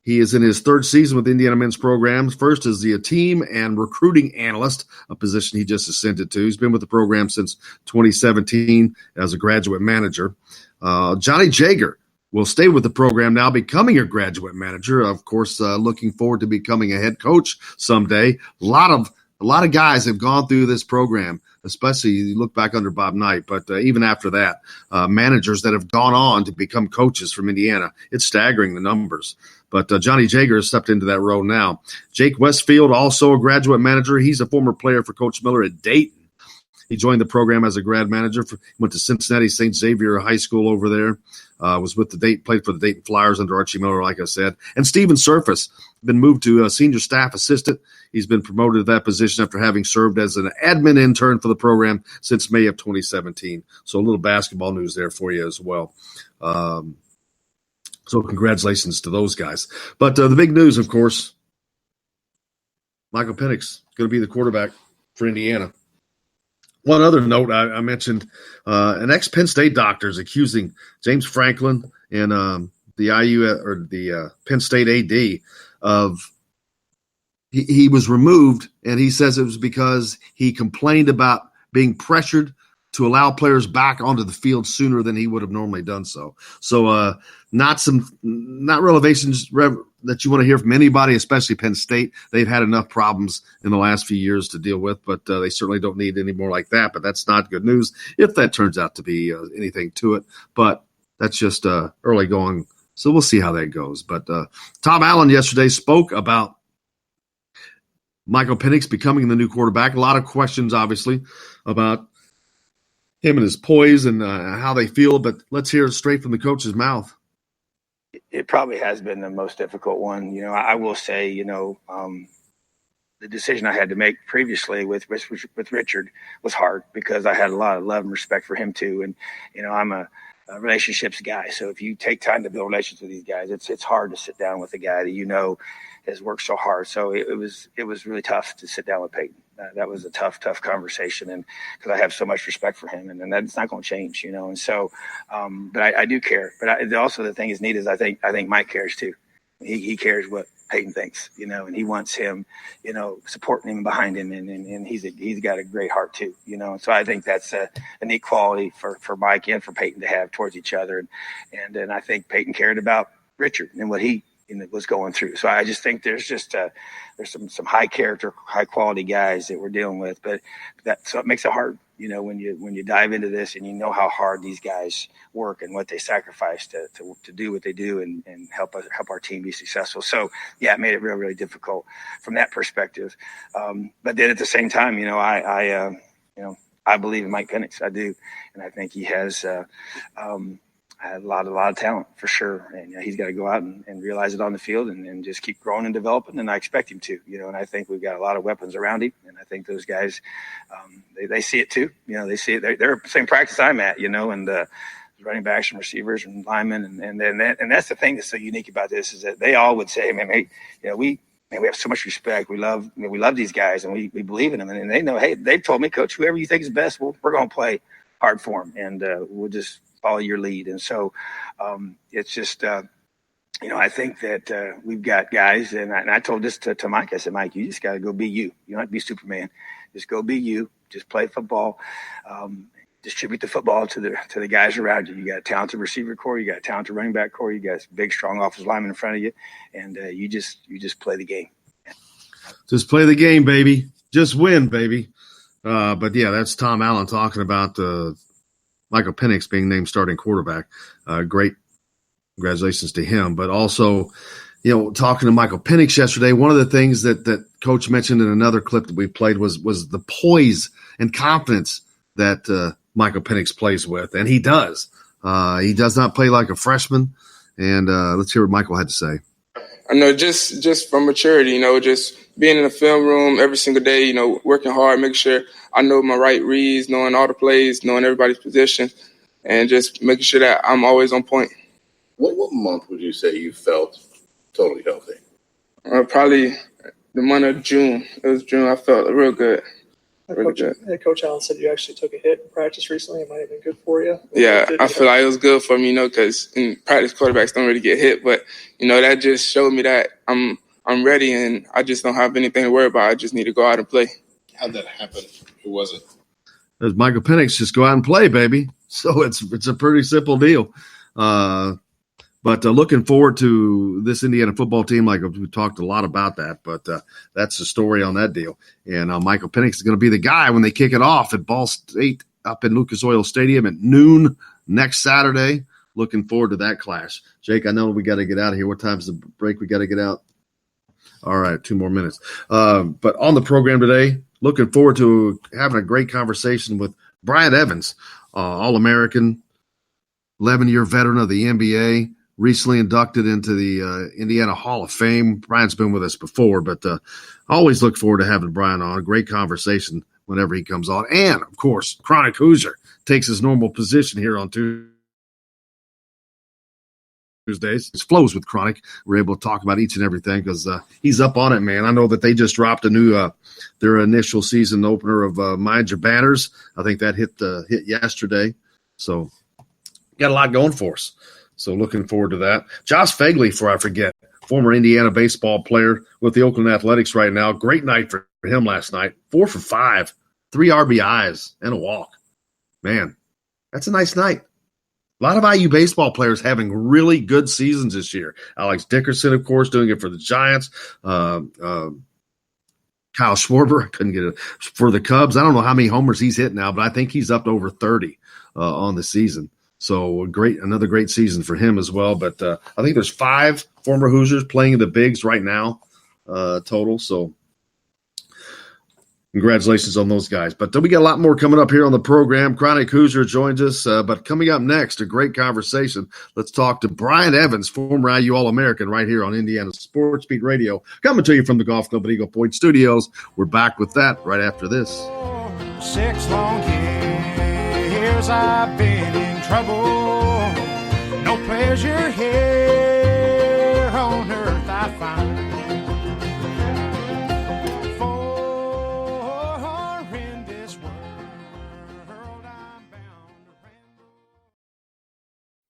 He is in his 3rd season with Indiana men's programs. First as the team and recruiting analyst, a position he just ascended to. He's been with the program since 2017 as a graduate manager. Johnny Jager will stay with the program now, becoming a graduate manager. Of course, looking forward to becoming a head coach someday. A lot of guys have gone through this program, especially you look back under Bob Knight, but even after that, managers that have gone on to become coaches from Indiana. It's staggering, the numbers. But Johnny Jager has stepped into that role now. Jake Westfield, also a graduate manager. He's a former player for Coach Miller at Dayton. He joined the program as a grad manager. Went to Cincinnati St. Xavier High School over there. Was with played for the Dayton Flyers under Archie Miller, like I said. And Steven Surface, been moved to senior staff assistant. He's been promoted to that position after having served as an admin intern for the program since May of 2017. So a little basketball news there for you as well. So congratulations to those guys. But the big news, of course, Michael Penix going to be the quarterback for Indiana. One other note I mentioned, an ex-Penn State doctor is accusing James Franklin and the IU or the Penn State AD of he was removed, and he says it was because he complained about being pressured to allow players back onto the field sooner than he would have normally done so. So not revelations that you want to hear from anybody, especially Penn State. They've had enough problems in the last few years to deal with, but they certainly don't need any more like that. But that's not good news if that turns out to be anything to it. But that's just early going, so we'll see how that goes. But Tom Allen yesterday spoke about Michael Penix becoming the new quarterback. A lot of questions, obviously, about him and his poise and how they feel, but let's hear it straight from the coach's mouth. It probably has been the most difficult one. I will say, the decision I had to make previously with Richard was hard because I had a lot of love and respect for him too. And, I'm a relationships guy. So if you take time to build relationships with these guys, it's hard to sit down with a guy that has worked so hard. So it was really tough to sit down with Peyton. That was a tough conversation, and because I have so much respect for him, and that's not going to change, And so, but I do care. But also the thing is neat is I think Mike cares too. He cares what Peyton thinks, and he wants him, supporting him behind him, and he's got a great heart too, And so I think that's a neat quality for Mike and for Peyton to have towards each other, and I think Peyton cared about Richard and what he was going through. So I just think there's some high character, high quality guys that we're dealing with, so it makes it hard, when you dive into this and how hard these guys work and what they sacrifice to do what they do and help our team be successful. So yeah, it made it really, really difficult from that perspective. But then at the same time, I believe in Mike Penix. I do. And I think he has, a lot of talent for sure, and he's got to go out and realize it on the field and just keep growing and developing. And I expect him to, and I think we've got a lot of weapons around him, and I think those guys, they see it too. They see it. They're the same practice I'm at, and running backs and receivers and linemen, and that's the thing that's so unique about this is that they all would say, man, hey, we have so much respect. We love these guys, and we believe in them, and they know, hey, they told me, Coach, whoever you think is best, we're going to play hard for them, and we'll just follow your lead. And so it's just, I think that we've got guys, and I told this to Mike. I said, Mike, you just got to go be you. You don't have to be Superman. Just go be you. Just play football. Distribute the football to the guys around you. You got a talented receiver core. You got a talented running back core. You got big, strong offensive linemen in front of you, and you just play the game. Just play the game, baby. Just win, baby. But yeah, that's Tom Allen talking about Michael Penix being named starting quarterback. Great congratulations to him. But also, talking to Michael Penix yesterday, one of the things that Coach mentioned in another clip that we played was the poise and confidence that Michael Penix plays with, and he does. He does not play like a freshman. And let's hear what Michael had to say. I know just from maturity, just being in the film room every single day, working hard, making sure I know my right reads, knowing all the plays, knowing everybody's position, and just making sure that I'm always on point. What month would you say you felt totally healthy? Probably the month of June. It was June. I felt real good. Coach Allen said you actually took a hit in practice recently. It might have been good for you. Yeah, I feel like it was good for me, because in practice quarterbacks don't really get hit. But, that just showed me that I'm ready and I just don't have anything to worry about. I just need to go out and play. How'd that happen? Who was it? As Michael Penix, just go out and play, baby. So it's a pretty simple deal. But looking forward to this Indiana football team. Like we talked a lot about that, but that's the story on that deal. And Michael Penix is going to be the guy when they kick it off at Ball State up in Lucas Oil Stadium at noon next Saturday. Looking forward to that clash. Jake, I know we got to get out of here. What time's the break? We got to get out. All right, 2 more minutes. But on the program today, looking forward to having a great conversation with Bryant Evans, All-American, 11-year veteran of the NBA. Recently inducted into the Indiana Hall of Fame. Brian's been with us before, but I always look forward to having Brian on. A great conversation whenever he comes on. And, of course, Chronic Hoosier takes his normal position here on Tuesdays. It flows with Chronic. We're able to talk about each and everything because he's up on it, man. I know that they just dropped a new their initial season opener of Mind Your Banners. I think that hit yesterday. So got a lot going for us. So looking forward to that. Josh Fegley, before I forget, former Indiana baseball player with the Oakland Athletics right now. Great night for him last night. 4 for 5, 3 RBIs, and a walk. Man, that's a nice night. A lot of IU baseball players having really good seasons this year. Alex Dickerson, of course, doing it for the Giants. Kyle Schwarber, couldn't get it for the Cubs. I don't know how many homers he's hit now, but I think he's up to over 30 on the season. So another great season for him as well. But I think there's 5 former Hoosiers playing in the bigs right now total. So Congratulations on those guys. But we got a lot more coming up here on the program. Chronic Hoosier joins us. But coming up next, a great conversation. Let's talk to Brian Evans, former IU All-American, right here on Indiana Sports Beat Radio. Coming to you from the Golf Club at Eagle Point Studios. We're back with that right after this. 6 long years I've been in trouble. No pleasure here on earth I find.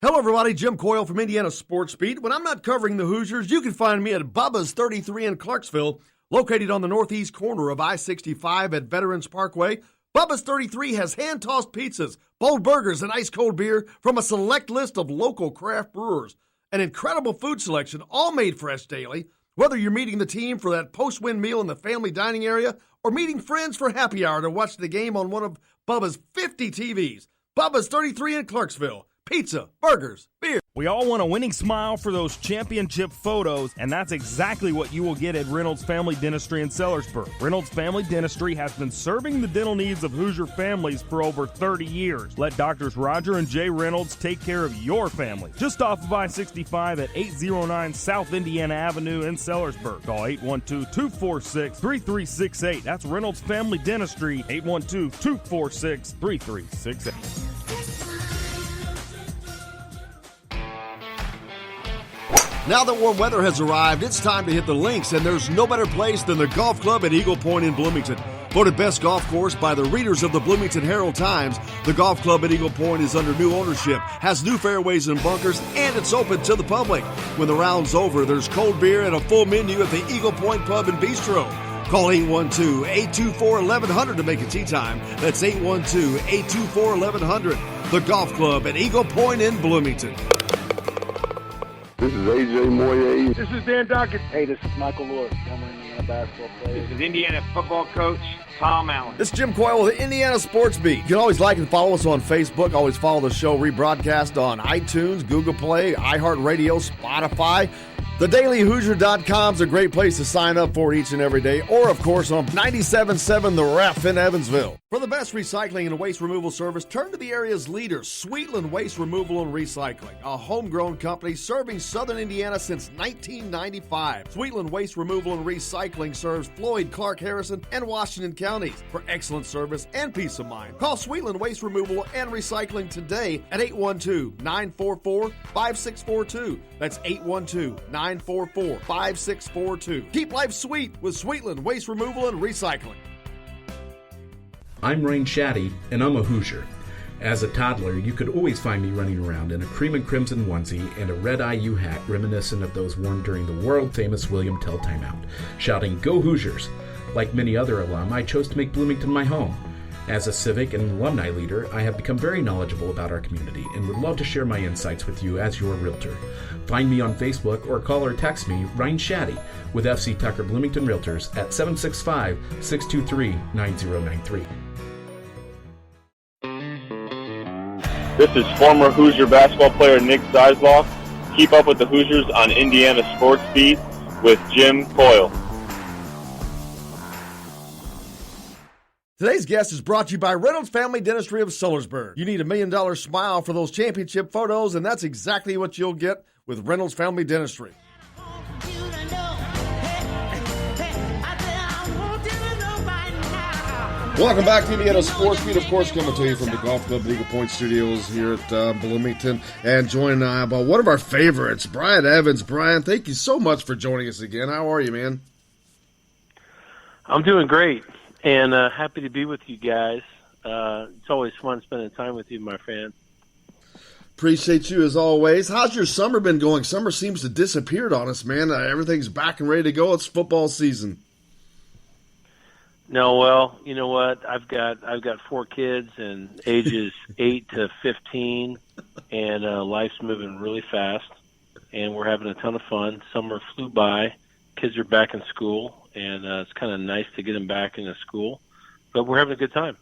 Hello, everybody. Jim Coyle from Indiana Sports Beat. When I'm not covering the Hoosiers, you can find me at Bubba's 33 in Clarksville, located on the northeast corner of I-65 at Veterans Parkway. Bubba's 33 has hand-tossed pizzas, bold burgers, and ice-cold beer from a select list of local craft brewers. An incredible food selection, all made fresh daily. Whether you're meeting the team for that post-win meal in the family dining area or meeting friends for happy hour to watch the game on one of Bubba's 50 TVs. Bubba's 33 in Clarksville. Pizza, burgers, beer. We all want a winning smile for those championship photos, and that's exactly what you will get at Reynolds Family Dentistry in Sellersburg. Reynolds Family Dentistry has been serving the dental needs of Hoosier families for over 30 years. Let Doctors Roger and Jay Reynolds take care of your family. Just off of I-65 at 809 South Indiana Avenue in Sellersburg. Call 812-246-3368. That's Reynolds Family Dentistry, 812-246-3368. Now that warm weather has arrived, it's time to hit the links, and there's no better place than the golf club at Eagle Point in Bloomington. Voted best golf course by the readers of the Bloomington Herald-Times, the golf club at Eagle Point is under new ownership, has new fairways and bunkers, and it's open to the public. When the round's over, there's cold beer and a full menu at the Eagle Point Pub and Bistro. Call 812-824-1100 to make a tee time. That's 812-824-1100. The golf club at Eagle Point in Bloomington. This is AJ Moye. This is Dan Dockett. Hey, this is Michael Lord, former Indiana basketball player. This is Indiana football coach Tom Allen. This is Jim Coyle with the Indiana Sports Beat. You can always like and follow us on Facebook. Always follow the show rebroadcast on iTunes, Google Play, iHeartRadio, Spotify. TheDailyHoosier.com is a great place to sign up for each and every day, or, of course, on 97.7 The Ref in Evansville. For the best recycling and waste removal service, turn to the area's leader, Sweetland Waste Removal and Recycling, a homegrown company serving southern Indiana since 1995. Sweetland Waste Removal and Recycling serves Floyd, Clark, Harrison, and Washington counties. For excellent service and peace of mind, call Sweetland Waste Removal and Recycling today at 812-944-5642. That's 812-944-5642. Keep life sweet with Sweetland Waste Removal and Recycling. I'm Rain Shaddy, and I'm a Hoosier. As a toddler, you could always find me running around in a cream and crimson onesie and a red IU hat reminiscent of those worn during the world-famous William Tell timeout, shouting, "Go Hoosiers!" Like many other alum, I chose to make Bloomington my home. As a civic and alumni leader, I have become very knowledgeable about our community and would love to share my insights with you as your realtor. Find me on Facebook or call or text me, Ryan Shaddy, with FC Tucker Bloomington Realtors at 765-623-9093. This is former Hoosier basketball player Nick Zeisloff. Keep up with the Hoosiers on Indiana Sports Beat with Jim Coyle. Today's guest is brought to you by Reynolds Family Dentistry of Sellersburg. You need $1 million smile for those championship photos, and that's exactly what you'll get with Reynolds Family Dentistry. Welcome back to Indiana Sports Beat, of course, coming to you from the Golf Club Eagle Point Studios here at Bloomington, and joined by one of our favorites, Brian Evans. Brian, thank you so much for joining us again. How are you, man? I'm doing great, and happy to be with you guys. It's always fun spending time with you, my fan. Appreciate you as always. How's your summer been going? Summer seems to have disappeared on us, man. Everything's back and ready to go. It's football season. No, well, you know what? I've got 4 kids and ages 8 to 15, and life's moving really fast, and we're having a ton of fun. Summer flew by. Kids are back in school, and it's kind of nice to get them back into school, but we're having a good time.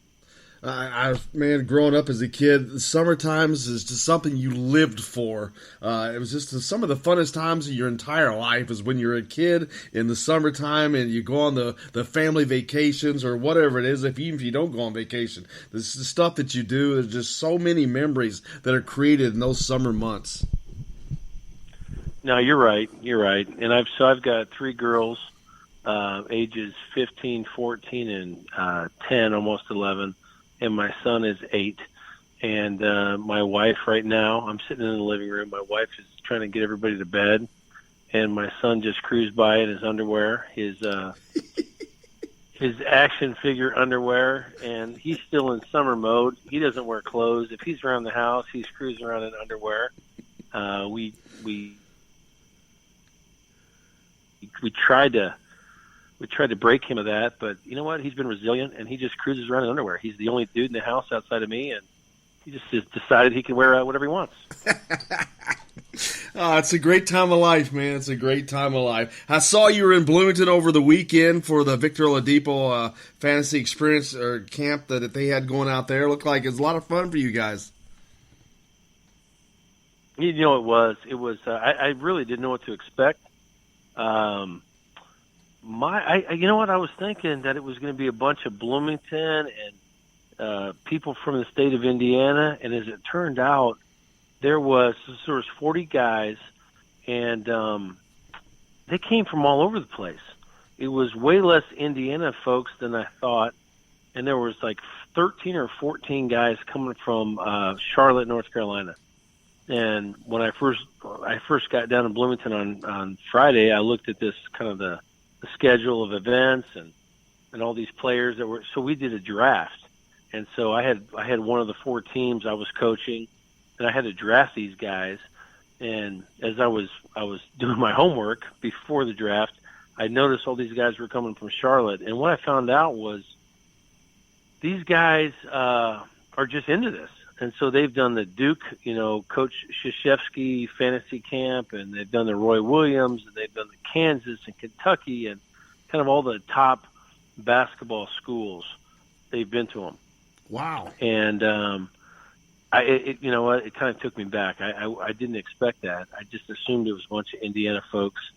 Man, growing up as a kid, the summer times is just something you lived for. It was just some of the funnest times of your entire life is when you're a kid in the summertime and you go on the family vacations or whatever it is. Even if you don't go on vacation, this is the stuff that you do. There's just so many memories that are created in those summer months. No, you're right. You're right. And I've got 3 girls, ages 15, 14, and 10, almost 11. And my son is 8. And my wife right now, I'm sitting in the living room. My wife is trying to get everybody to bed. And my son just cruised by in his underwear, his action figure underwear. And he's still in summer mode. He doesn't wear clothes. If he's around the house, he's cruising around in underwear. We tried to break him of that, but you know what? He's been resilient, and he just cruises around in underwear. He's the only dude in the house outside of me, and he just decided he can wear whatever he wants. Oh, it's a great time of life, man. It's a great time of life. I saw you were in Bloomington over the weekend for the Victor Oladipo Fantasy Experience or camp that they had going out there. Looked like it was a lot of fun for you guys. You know, it was. I really didn't know what to expect. You know what? I was thinking that it was going to be a bunch of Bloomington and people from the state of Indiana, and as it turned out, there was 40 guys, and they came from all over the place. It was way less Indiana folks than I thought, and there was like 13 or 14 guys coming from Charlotte, North Carolina. And when I first got down in Bloomington on Friday, I looked at this kind of the schedule of events and all these players that were. So we did a draft, and so I had one of the 4 teams I was coaching, and I had to draft these guys. And as I was doing my homework before the draft, I noticed all these guys were coming from Charlotte, and what I found out was these guys are just into this. And so they've done the Duke, Coach Krzyzewski fantasy camp, and they've done the Roy Williams, and they've done the Kansas and Kentucky, and kind of all the top basketball schools. They've been to them. Wow. And you know what? It kind of took me back. I didn't expect that. I just assumed it was a bunch of Indiana folks,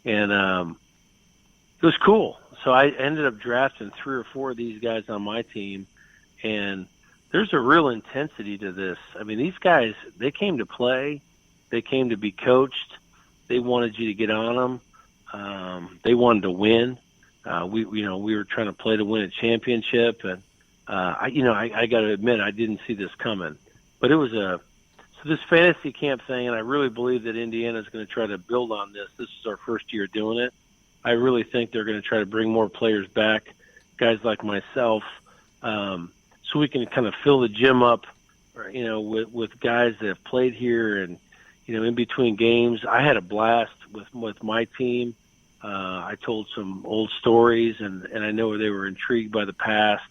and it was cool. So I ended up drafting 3 or 4 of these guys on my team, and there's a real intensity to this. I mean, these guys, they came to play. They came to be coached. They wanted you to get on them. They wanted to win. We were trying to play to win a championship. And, I got to admit, I didn't see this coming. But it was so this fantasy camp thing, and I really believe that Indiana is going to try to build on this. This is our first year doing it. I really think they're going to try to bring more players back, guys like myself, so we can kind of fill the gym up, with guys that have played here and, in between games. I had a blast with my team. I told some old stories, and I know they were intrigued by the past.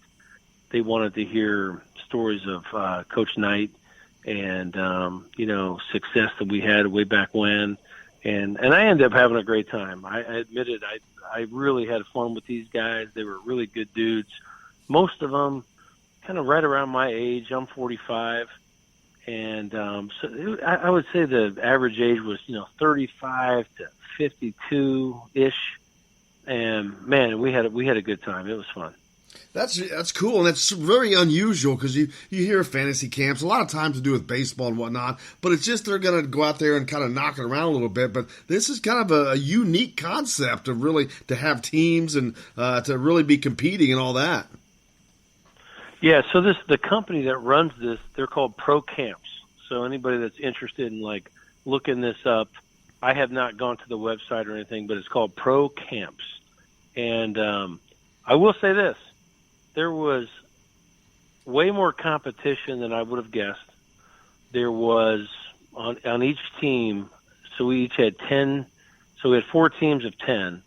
They wanted to hear stories of Coach Knight and, success that we had way back when. And I ended up having a great time. I admit it. I really had fun with these guys. They were really good dudes. Most of them kind of right around my age. I'm 45, and I would say the average age was 35 to 52 ish. And man, we had a good time. It was fun. That's cool, and it's very unusual because you hear fantasy camps a lot of times to do with baseball and whatnot, but it's just they're going to go out there and kind of knock it around a little bit. But this is kind of a unique concept of really to have teams and to really be competing and all that. Yeah, so the company that runs this, they're called Pro Camps. So anybody that's interested in looking this up, I have not gone to the website or anything, but it's called Pro Camps. And I will say this. There was way more competition than I would have guessed. There was on each team, so we each had 10, so we had 4 teams of 10,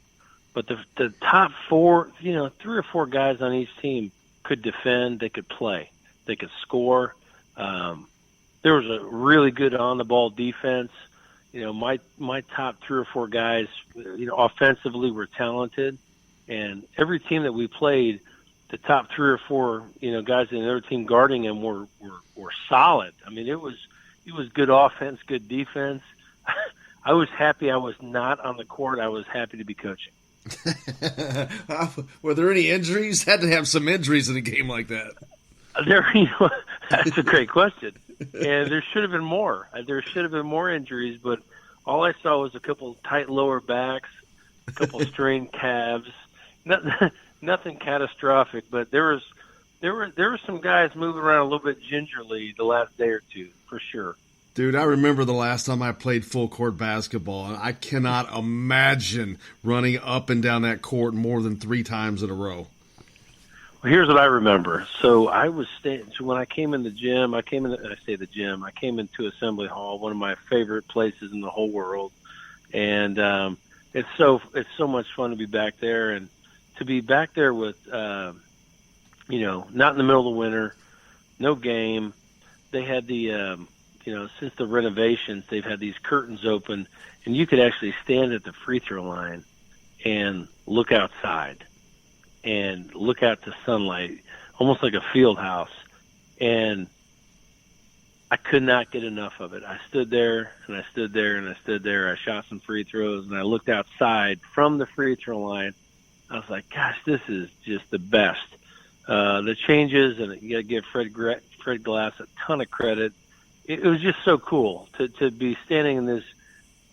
but the top 4, 3 or 4 guys on each team could defend, they could play, they could score. There was a really good on-the-ball defense. My top 3 or 4 guys, offensively were talented, and every team that we played, the top 3 or 4, guys in the other team guarding him were solid. I mean, it was good offense, good defense. I was happy I was not on the court. I was happy to be coaching. Were there any injuries? Had to have some injuries in a game like that. That's a great question. And there should have been more. There should have been more injuries, but all I saw was a couple tight lower backs, a couple strained calves. Nothing catastrophic, but there were some guys moving around a little bit gingerly the last day or two, for sure. Dude, I remember the last time I played full court basketball, and I cannot imagine running up and down that court more than 3 times in a row. Well, here's what I remember. So I was so when I came in the gym, I came into Assembly Hall, one of my favorite places in the whole world, and it's so much fun to be back there, and to be back there with not in the middle of the winter, no game. They had the since the renovations, they've had these curtains open, and you could actually stand at the free throw line and look outside and look out to sunlight, almost like a field house. And I could not get enough of it. I stood there and I stood there and I stood there. I shot some free throws and I looked outside from the free throw line. I was like, gosh, this is just the best. The changes, and you got to give Fred Glass a ton of credit. It was just so cool to be standing in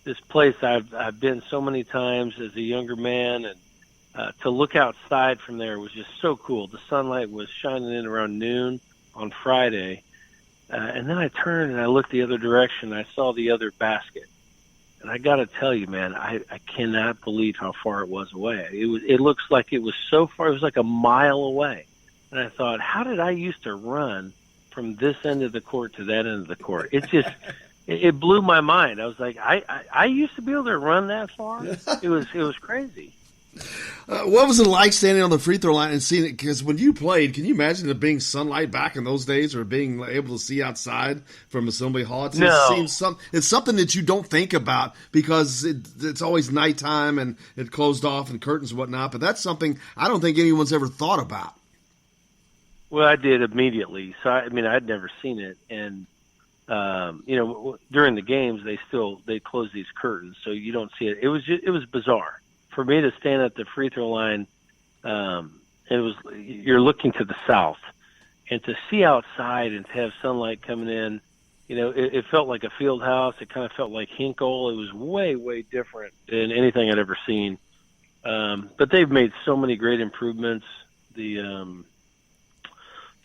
this place I've been so many times as a younger man, and to look outside from there was just so cool. The sunlight was shining in around noon on Friday, and then I turned and I looked the other direction. And I saw the other basket, and I got to tell you, man, I cannot believe how far it was away. It looks like it was so far. It was like a mile away, and I thought, how did I used to run from this end of the court to that end of the court? It just it blew my mind. I was like, I used to be able to run that far. It was crazy. What was it like standing on the free throw line and seeing it? Because when you played, can you imagine it being sunlight back in those days, or being able to see outside from Assembly Hall? It's something that you don't think about because it's always nighttime and it closed off and curtains and whatnot. But that's something I don't think anyone's ever thought about. Well, I did immediately. So I'd never seen it, and during the games they close these curtains, so you don't see it. It was bizarre for me to stand at the free throw line. You're looking to the south, and to see outside and to have sunlight coming in, it felt like a field house. It kind of felt like Hinkle. It was way, way different than anything I'd ever seen. But they've made so many great improvements. The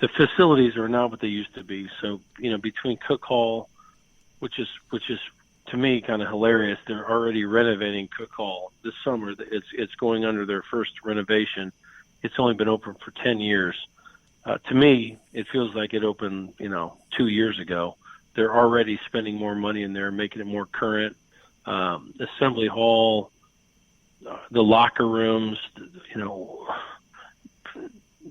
facilities are not what they used to be. So, between Cook Hall, which is to me kind of hilarious, they're already renovating Cook Hall this summer. It's going under their first renovation. It's only been open for 10 years. To me, it feels like it opened, 2 years ago. They're already spending more money in there, making it more current. Assembly Hall, the locker rooms,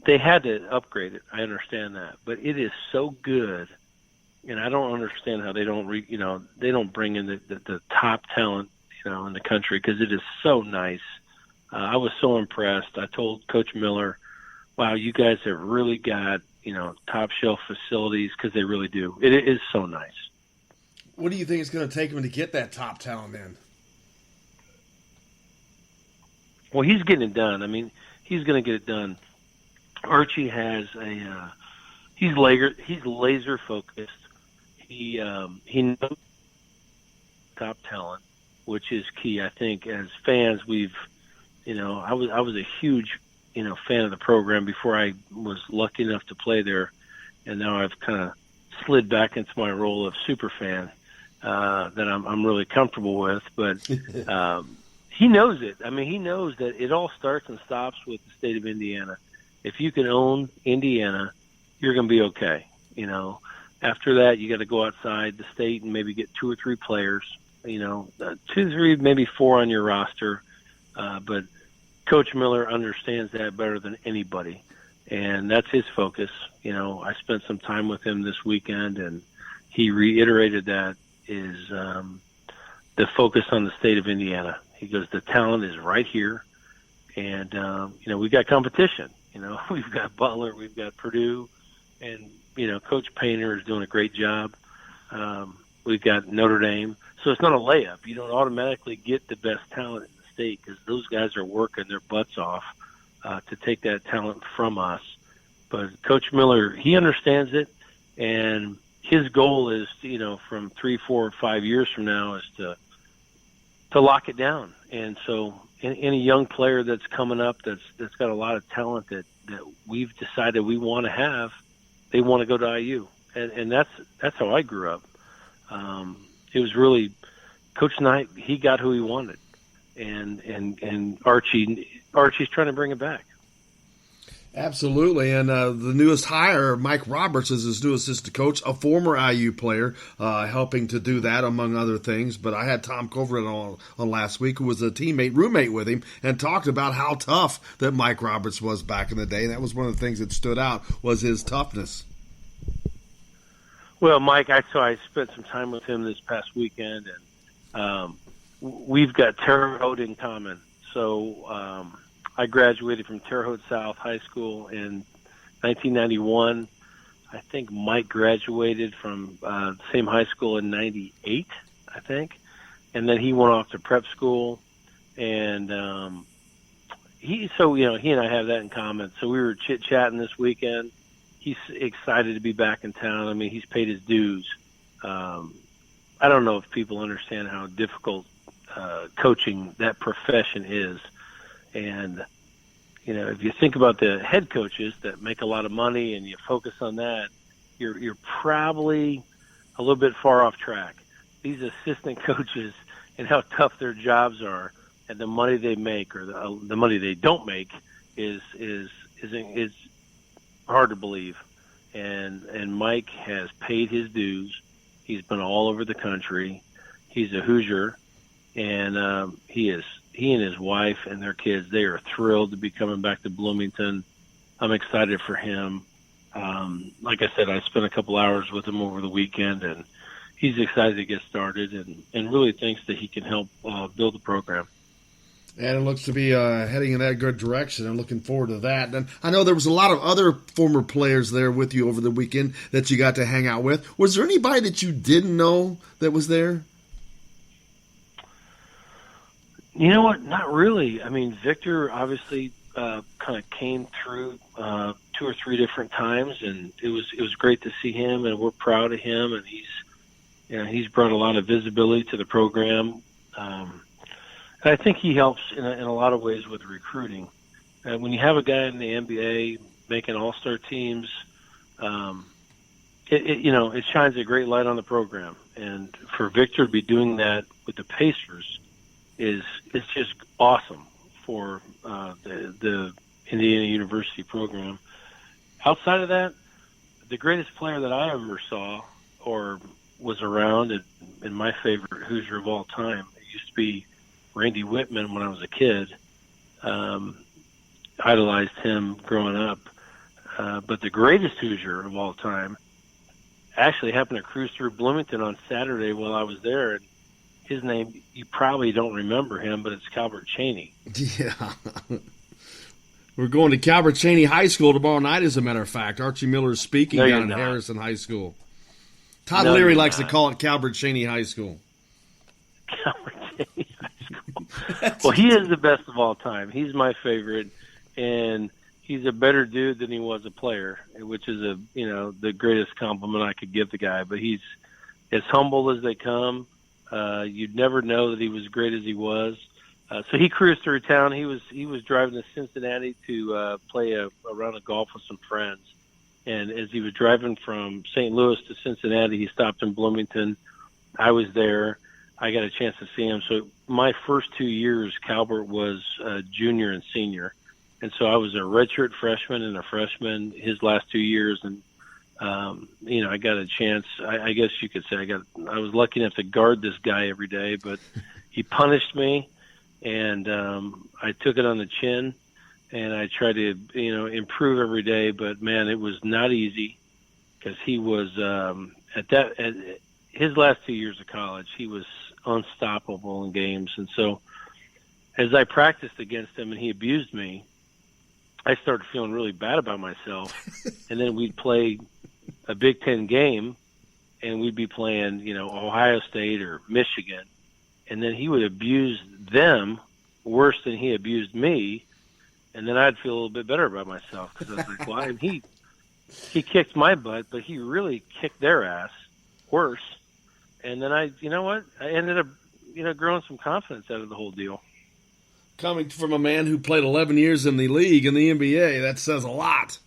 they had to upgrade it. I understand that, but it is so good, and I don't understand how they don't they don't bring in the top talent in the country, because it is so nice. I was so impressed. I told Coach Miller, "Wow, you guys have really got top shelf facilities," because they really do. It is so nice. What do you think it's going to take him to get that top talent in? Well, he's getting it done. He's going to get it done. Archie has he's laser focused. He knows top talent, which is key. I think as fans, I was a huge fan of the program before I was lucky enough to play there, and now I've kind of slid back into my role of super fan that I'm really comfortable with. But he knows it. He knows that it all starts and stops with the state of Indiana. If you can own Indiana, you're going to be okay. After that, you got to go outside the state and maybe get 2 or 3 players, 2, 3, maybe 4 on your roster. But Coach Miller understands that better than anybody, and that's his focus. I spent some time with him this weekend, and he reiterated that is the focus on the state of Indiana. He goes, the talent is right here, and we got competition. We've got Butler, we've got Purdue, and, Coach Painter is doing a great job. We've got Notre Dame. So it's not a layup. You don't automatically get the best talent in the state because those guys are working their butts off to take that talent from us. But Coach Miller, he understands it, and his goal is, from 3, 4, 5 years from now is to lock it down. And so any young player that's coming up that's got a lot of talent that we've decided we want to have, they want to go to IU. And that's how I grew up. It was really Coach Knight, he got who he wanted. And Archie's trying to bring it back. Absolutely, and the newest hire, Mike Roberts, is his new assistant coach, a former IU player, helping to do that, among other things. But I had Tom Covert on last week, who was a roommate with him, and talked about how tough that Mike Roberts was back in the day. And that was one of the things that stood out, was his toughness. Well, Mike, I spent some time with him this past weekend, and we've got Terre Haute in common. So I graduated from Terre Haute South High School in 1991. I think Mike graduated from the same high school in 98, I think. And then he went off to prep school. And he and I have that in common. So we were chit-chatting this weekend. He's excited to be back in town. I mean, he's paid his dues. I don't know if people understand how difficult coaching that profession is. And, if you think about the head coaches that make a lot of money and you focus on that, you're probably a little bit far off track. These assistant coaches and how tough their jobs are and the money they make or the money they don't make is hard to believe. And Mike has paid his dues. He's been all over the country. He's a Hoosier, and he and his wife and their kids, they are thrilled to be coming back to Bloomington. I'm excited for him. Like I said, I spent a couple hours with him over the weekend, and he's excited to get started and really thinks that he can help build the program. And it looks to be heading in that good direction. I'm looking forward to that. And I know there was a lot of other former players there with you over the weekend that you got to hang out with. Was there anybody that you didn't know that was there? You know what? Not really. I mean, Victor obviously kind of came through 2 or 3 different times, and it was great to see him, and we're proud of him. And he's brought a lot of visibility to the program. And I think he helps in a lot of ways with recruiting. When you have a guy in the NBA making all-star teams, it shines a great light on the program. And for Victor to be doing that with the Pacers is just awesome for the Indiana University program. Outside of that, the greatest player that I ever saw or was around, and my favorite Hoosier of all time, it used to be Randy Whitman when I was a kid. Idolized him growing up. But the greatest Hoosier of all time actually happened to cruise through Bloomington on Saturday while I was there. And his name, you probably don't remember him, but it's Calbert Cheney. Yeah. We're going to Calbert Cheney High School tomorrow night, as a matter of fact. Archie Miller is speaking down at Harrison High School. Todd Leary likes to call it Calbert Cheney High School. Calbert Cheney High School. Well, he is the best of all time. He's my favorite, and he's a better dude than he was a player, which is the greatest compliment I could give the guy. But he's as humble as they come. You'd never know that he was as great as he was. So he cruised through town. He was driving to Cincinnati to play a round of golf with some friends. And as he was driving from St. Louis to Cincinnati, he stopped in Bloomington. I was there. I got a chance to see him. So my first 2 years, Calbert was a junior and senior. And so I was a redshirt freshman and a freshman his last 2 years. And, I got a chance. I guess you could say I was lucky enough to guard this guy every day, but he punished me. And I took it on the chin, and I tried to, improve every day. But, man, it was not easy because he was at his last 2 years of college, he was unstoppable in games. And so as I practiced against him and he abused me, I started feeling really bad about myself. And then we'd play a Big Ten game, and we'd be playing, Ohio State or Michigan. And then he would abuse them worse than he abused me. And then I'd feel a little bit better about myself because I was like, well, he kicked my butt, but he really kicked their ass worse. And then I ended up, growing some confidence out of the whole deal. Coming from a man who played 11 years in the league in the NBA, that says a lot.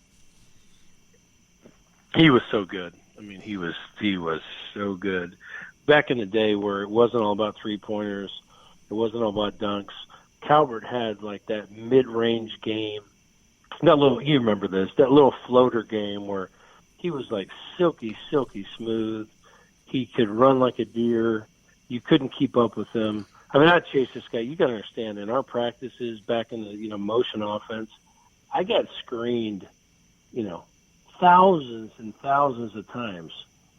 He was so good. I mean, he was so good. Back in the day where it wasn't all about three-pointers, it wasn't all about dunks, Calvert had like that mid-range game. You remember this, that little floater game where he was like silky smooth. He could run like a deer. You couldn't keep up with him. I mean, I'd chase this guy. You got to understand, in our practices back in the, motion offense, I got screened, thousands and thousands of times,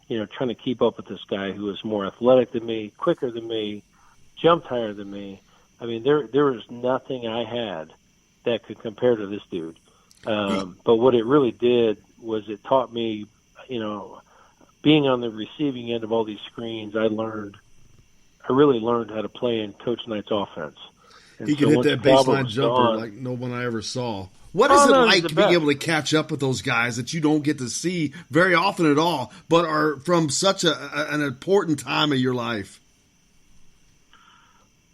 trying to keep up with this guy who was more athletic than me, quicker than me, jumped higher than me. I mean, there was nothing I had that could compare to this dude. But what it really did was it taught me, being on the receiving end of all these screens, I really learned how to play in Coach Knight's offense. And he can hit that baseline jumper like no one I ever saw. What is it like being able to catch up with those guys that you don't get to see very often at all, but are from such an important time of your life?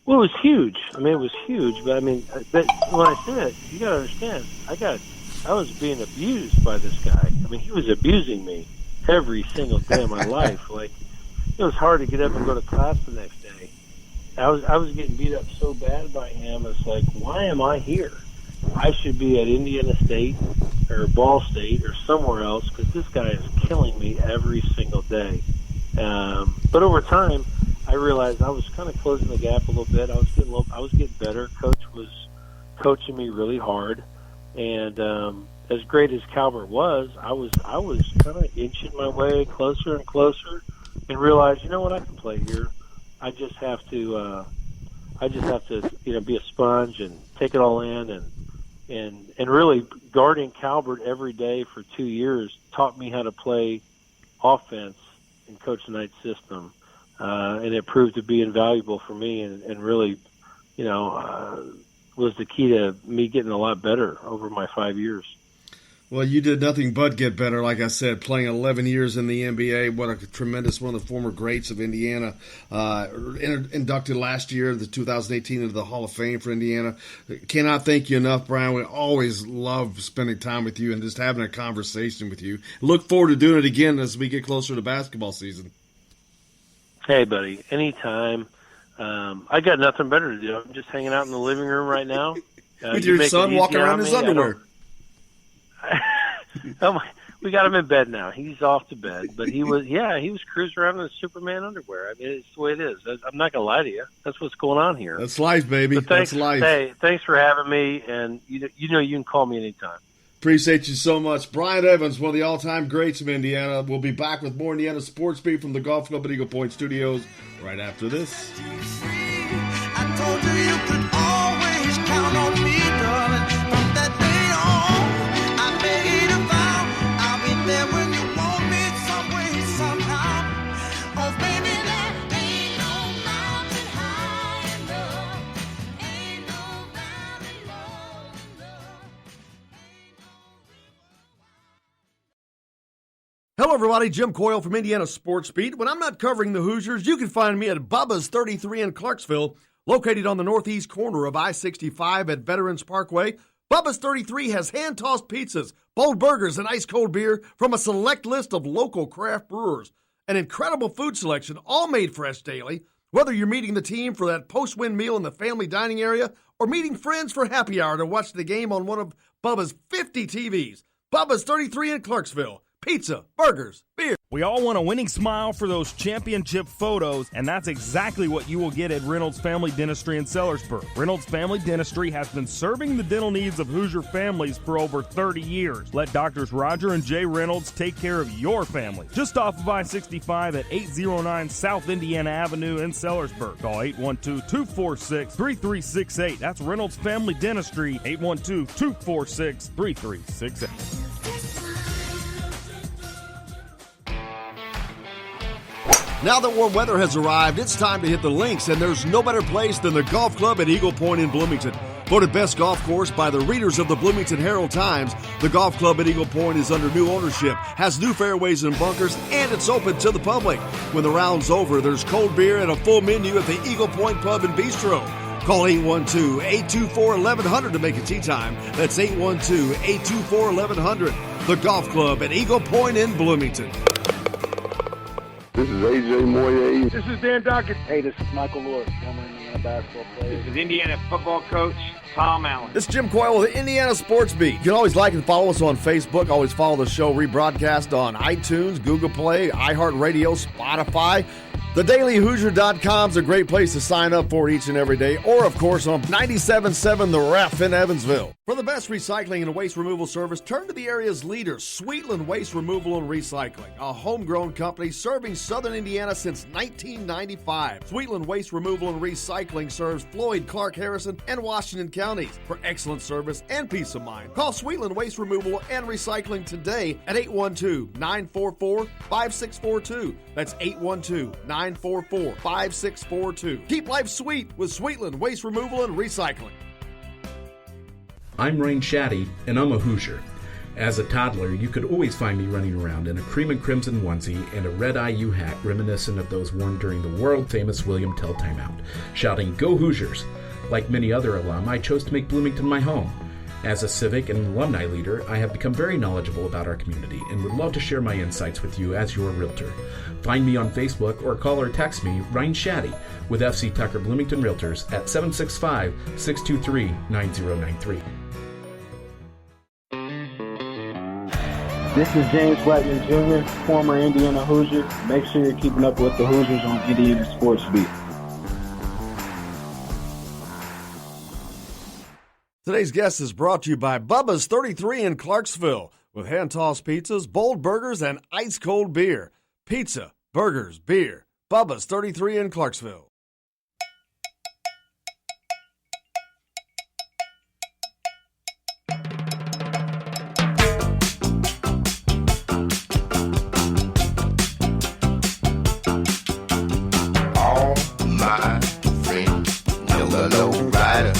Well, it was huge. I mean, it was huge. But I mean, when I say it, you got to understand, I was being abused by this guy. I mean, he was abusing me every single day of my life. Like, it was hard to get up and go to class the next day. I was getting beat up so bad by him. It's like, why am I here? I should be at Indiana State or Ball State or somewhere else because this guy is killing me every single day. But over time, I realized I was kind of closing the gap a little bit. I was getting better. Coach was coaching me really hard, and as great as Calvert was, I was kind of inching my way closer and closer, and realized, you know what, I can play here. I just have to be a sponge and take it all in, and really guarding Calvert every day for 2 years taught me how to play offense in Coach Knight's system. And it proved to be invaluable for me and really, was the key to me getting a lot better over my 5 years. Well, you did nothing but get better, like I said, playing 11 years in the NBA. What a tremendous one of the former greats of Indiana. Inducted last year, the 2018, into the Hall of Fame for Indiana. Cannot thank you enough, Brian. We always love spending time with you and just having a conversation with you. Look forward to doing it again as we get closer to basketball season. Hey, buddy, anytime. I got nothing better to do. I'm just hanging out in the living room right now. With your son walking around in his underwear. We got him in bed now. He's off to bed. But he was cruising around in his Superman underwear. I mean, it's the way it is. I'm not going to lie to you. That's what's going on here. That's life, baby. That's life. Hey, thanks for having me, and you can call me anytime. Appreciate you so much. Brian Evans, one of the all-time greats of Indiana. We'll be back with more Indiana Sports Beat from the Golf Club at Eagle Point Studios right after this. I told you could always count on me, darling. From that day on, I made a vow. I'll be there when you want me, some way, somehow. Oh, baby, there ain't no mountain high enough. Ain't no valley low enough. Hello, everybody. Jim Coyle from Indiana Sports Beat. When I'm not covering the Hoosiers, you can find me at Bubba's 33 in Clarksville, located on the northeast corner of I-65 at Veterans Parkway. Bubba's 33 has hand-tossed pizzas, bold burgers, and ice-cold beer from a select list of local craft brewers. An incredible food selection, all made fresh daily. Whether you're meeting the team for that post-win meal in the family dining area or meeting friends for happy hour to watch the game on one of Bubba's 50 TVs. Bubba's 33 in Clarksville. pizza, burgers, beer. We all want a winning smile for those championship photos, and that's exactly what you will get at Reynolds Family Dentistry in Sellersburg. Reynolds Family Dentistry has been serving the dental needs of Hoosier families for over 30 years. Let Doctors Roger and Jay Reynolds take care of your family. Just off of I-65 at 809 South Indiana Avenue in Sellersburg. Call 812-246-3368. That's Reynolds Family Dentistry, 812-246-3368. Now that warm weather has arrived, it's time to hit the links, and there's no better place than the golf club at Eagle Point in Bloomington. Voted best golf course by the readers of the Bloomington Herald-Times, the golf club at Eagle Point is under new ownership, has new fairways and bunkers, and it's open to the public. When the round's over, there's cold beer and a full menu at the Eagle Point Pub and Bistro. Call 812-824-1100 to make a tee time. That's 812-824-1100. The golf club at Eagle Point in Bloomington. This is AJ Moye. This is Dan Dockett. Hey, this is Michael Lord, former Indiana basketball player. This is Indiana football coach Tom Allen. This is Jim Coyle with the Indiana Sports Beat. You can always like and follow us on Facebook. Always follow the show rebroadcast on iTunes, Google Play, iHeartRadio, Spotify. TheDailyHoosier.com is a great place to sign up for each and every day. Or, of course, on 97.7 The Ref in Evansville. For the best recycling and waste removal service, turn to the area's leader, Sweetland Waste Removal and Recycling, a homegrown company serving southern Indiana since 1995. Sweetland Waste Removal and Recycling serves Floyd, Clark, Harrison, and Washington counties. For excellent service and peace of mind, call Sweetland Waste Removal and Recycling today at 812-944-5642. That's 812-944-5642. Keep life sweet with Sweetland Waste Removal and Recycling. I'm Rain Shaddy, and I'm a Hoosier. As a toddler, you could always find me running around in a cream and crimson onesie and a red IU hat reminiscent of those worn during the world-famous William Tell timeout, shouting, "Go Hoosiers!" Like many other alum, I chose to make Bloomington my home. As a civic and alumni leader, I have become very knowledgeable about our community and would love to share my insights with you as your realtor. Find me on Facebook or call or text me, Ryan Shaddy, with FC Tucker Bloomington Realtors at 765-623-9093. This is James Blackman Jr., former Indiana Hoosier. Make sure you're keeping up with the Hoosiers on Indiana Sports Beat. Today's guest is brought to you by Bubba's 33 in Clarksville, with hand-tossed pizzas, bold burgers, and ice-cold beer. Pizza, burgers, beer. Bubba's 33 in Clarksville. All my friends, yellow rider.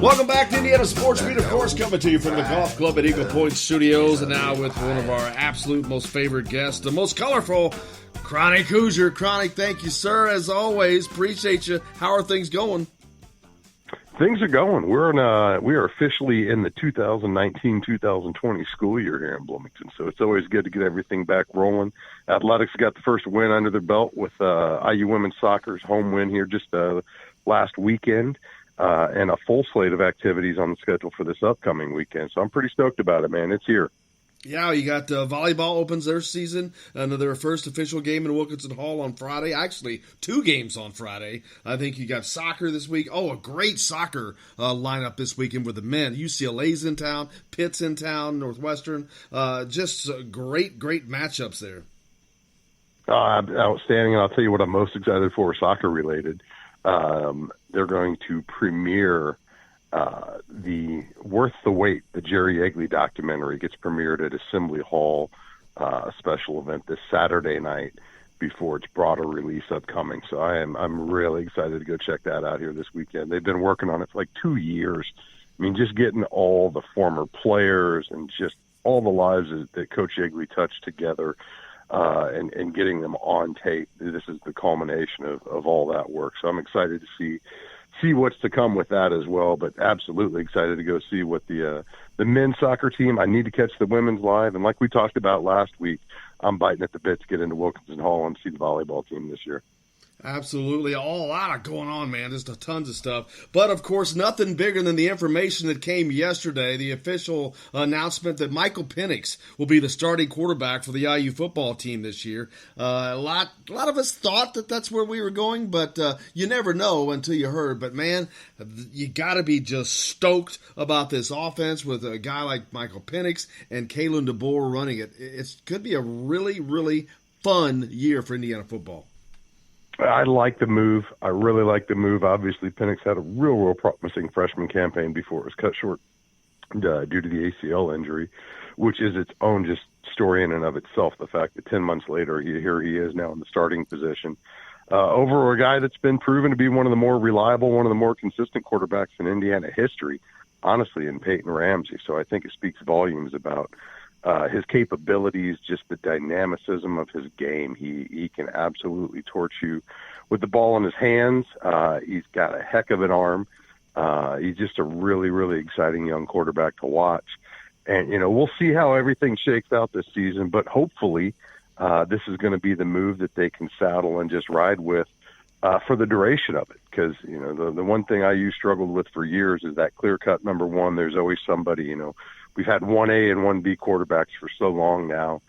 Welcome back to Indiana Sports Beat, of course, coming to you from the golf club at Eagle Point Studios, and now with one of our absolute most favorite guests, the most colorful, Chronic Hoosier. Chronic, thank you, sir, as always. Appreciate you. How are things going? Things are going. We are officially in the 2019-2020 school year here in Bloomington, so it's always good to get everything back rolling. Athletics got the first win under their belt with IU women's soccer's home win here just last weekend. And a full slate of activities on the schedule for this upcoming weekend. So I'm pretty stoked about it, man. It's here. Yeah, you got volleyball opens their season. Their first official game in Wilkinson Hall on Friday. Actually, 2 games on Friday. I think you got soccer this week. Oh, a great soccer lineup this weekend with the men. UCLA's in town, Pitt's in town, Northwestern. Just great matchups there. Outstanding. And I'll tell you what I'm most excited for, soccer related. They're going to premiere the Worth the Wait, the Jerry Yeagley documentary gets premiered at Assembly Hall, a special event this Saturday night before its broader release upcoming. So I'm really excited to go check that out here this weekend. They've been working on it for like 2 years. I mean, just getting all the former players and just all the lives that Coach Yeagley touched together. And getting them on tape. This is the culmination of all that work. So I'm excited to see what's to come with that as well, but absolutely excited to go see what the men's soccer team. I need to catch the women's live. And like we talked about last week, I'm biting at the bit to get into Wilkinson Hall and see the volleyball team this year. Absolutely. A lot going on, man. Just tons of stuff. But, of course, nothing bigger than the information that came yesterday, the official announcement that Michael Penix will be the starting quarterback for the IU football team this year. A lot of us thought that that's where we were going, but you never know until you heard. But, man, you got to be just stoked about this offense with a guy like Michael Penix and Kalen DeBoer running it. It could be a really, really fun year for Indiana football. I like the move. I really like the move. Obviously, Penix had a real promising freshman campaign before it was cut short due to the ACL injury, which is its own just story in and of itself. The fact that 10 months later, here he is now in the starting position over a guy that's been proven to be one of the more reliable, one of the more consistent quarterbacks in Indiana history, honestly, in Peyton Ramsey. So I think it speaks volumes about his capabilities, just the dynamicism of his game. He can absolutely torch you with the ball in his hands. He's got a heck of an arm. He's just a really, really exciting young quarterback to watch. And, we'll see how everything shakes out this season, but hopefully this is going to be the move that they can saddle and just ride with for the duration of it. Because, the one thing IU struggled with for years is that clear-cut number one. There's always somebody, we've had 1A and 1B quarterbacks for so long now.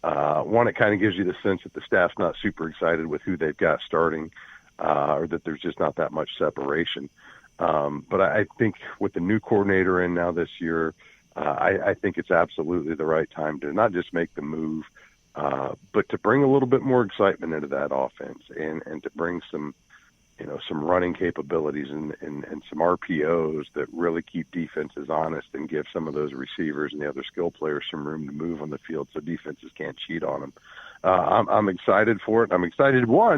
One, it kind of gives you the sense that the staff's not super excited with who they've got starting, or that there's just not that much separation. But I think with the new coordinator in now this year, I think it's absolutely the right time to not just make the move, but to bring a little bit more excitement into that offense and to bring some running capabilities and some RPOs that really keep defenses honest and give some of those receivers and the other skill players some room to move on the field so defenses can't cheat on them. I'm excited for it. I'm excited, more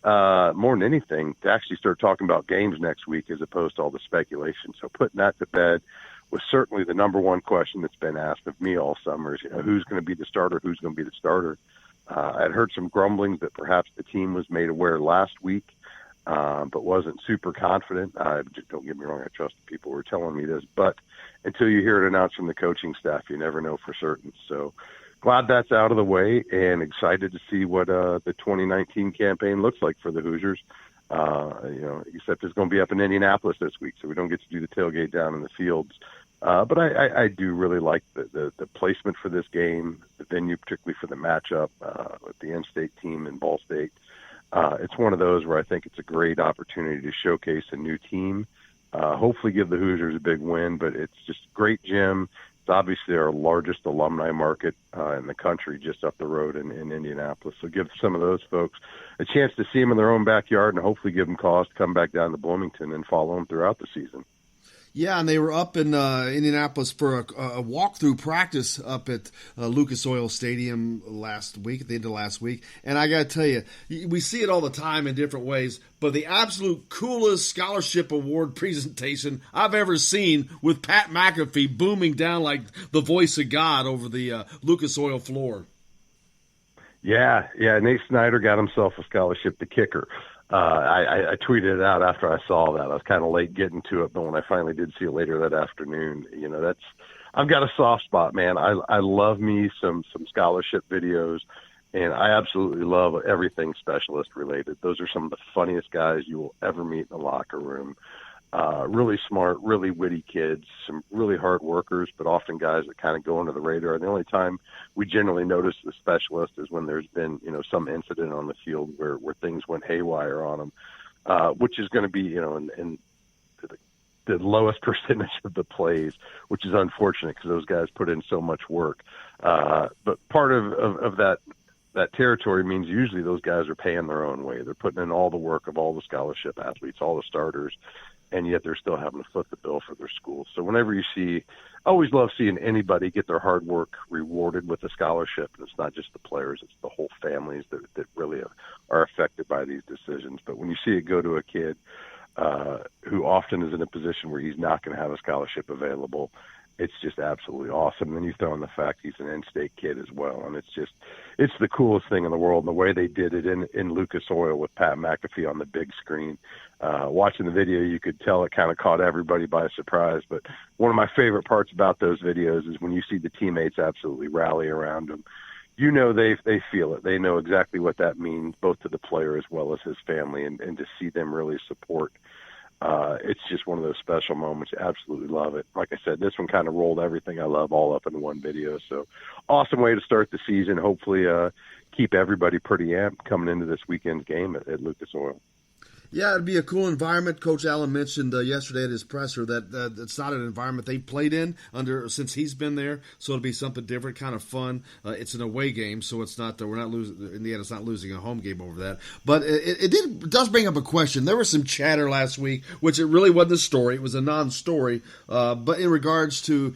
than anything, to actually start talking about games next week as opposed to all the speculation. So putting that to bed was certainly the number one question that's been asked of me all summer is, who's going to be the starter, who's going to be the starter. I'd heard some grumblings that perhaps the team was made aware last week, but wasn't super confident. Don't get me wrong, I trust the people who were telling me this, but until you hear it announced from the coaching staff, you never know for certain. So glad that's out of the way and excited to see what the 2019 campaign looks like for the Hoosiers. Except it's going to be up in Indianapolis this week, so we don't get to do the tailgate down in the fields. But I do really like the placement for this game, the venue, particularly for the matchup with the in-state team in Ball State. It's one of those where I think it's a great opportunity to showcase a new team, hopefully give the Hoosiers a big win, but it's just a great gym. It's obviously our largest alumni market in the country, just up the road in Indianapolis. So give some of those folks a chance to see them in their own backyard and hopefully give them cause to come back down to Bloomington and follow them throughout the season. Yeah, and they were up in Indianapolis for a walkthrough practice up at Lucas Oil Stadium last week, at the end of last week. And I got to tell you, we see it all the time in different ways, but the absolute coolest scholarship award presentation I've ever seen with Pat McAfee booming down like the voice of God over the Lucas Oil floor. Yeah, Nate Snyder got himself a scholarship, the kicker. I tweeted it out after I saw that. I was kind of late getting to it, but when I finally did see it later that afternoon, I've got a soft spot, man. I love me some scholarship videos, and I absolutely love everything specialist related. Those are some of the funniest guys you will ever meet in the locker room. Really smart, really witty kids, some really hard workers, but often guys that kind of go under the radar. And the only time we generally notice the specialist is when there's been, some incident on the field where things went haywire on them, which is going to be, in the lowest percentage of the plays, which is unfortunate because those guys put in so much work. But part of that territory means usually those guys are paying their own way. They're putting in all the work of all the scholarship athletes, all the starters, and yet they're still having to foot the bill for their schools. So whenever you see, I always love seeing anybody get their hard work rewarded with a scholarship. And it's not just the players, it's the whole families that really are affected by these decisions. But when you see it go to a kid who often is in a position where he's not going to have a scholarship available, it's just absolutely awesome. And then you throw in the fact he's an in-state kid as well. And it's the coolest thing in the world. And the way they did it in Lucas Oil with Pat McAfee on the big screen, watching the video, you could tell it kind of caught everybody by surprise. But one of my favorite parts about those videos is when you see the teammates absolutely rally around them. they feel it. They know exactly what that means, both to the player as well as his family, and to see them really support. It's just one of those special moments. Absolutely love it. Like I said, this one kind of rolled everything I love all up in one video. So awesome way to start the season. Hopefully keep everybody pretty amped coming into this weekend's game at Lucas Oil. Yeah, it'd be a cool environment. Coach Allen mentioned yesterday at his presser that it's not an environment they played in since he's been there, so it'll be something different, kind of fun. It's an away game, so it's not we're not losing. Indiana's not losing a home game over that. But it does bring up a question. There was some chatter last week, which it really wasn't a story; it was a non-story. But in regards to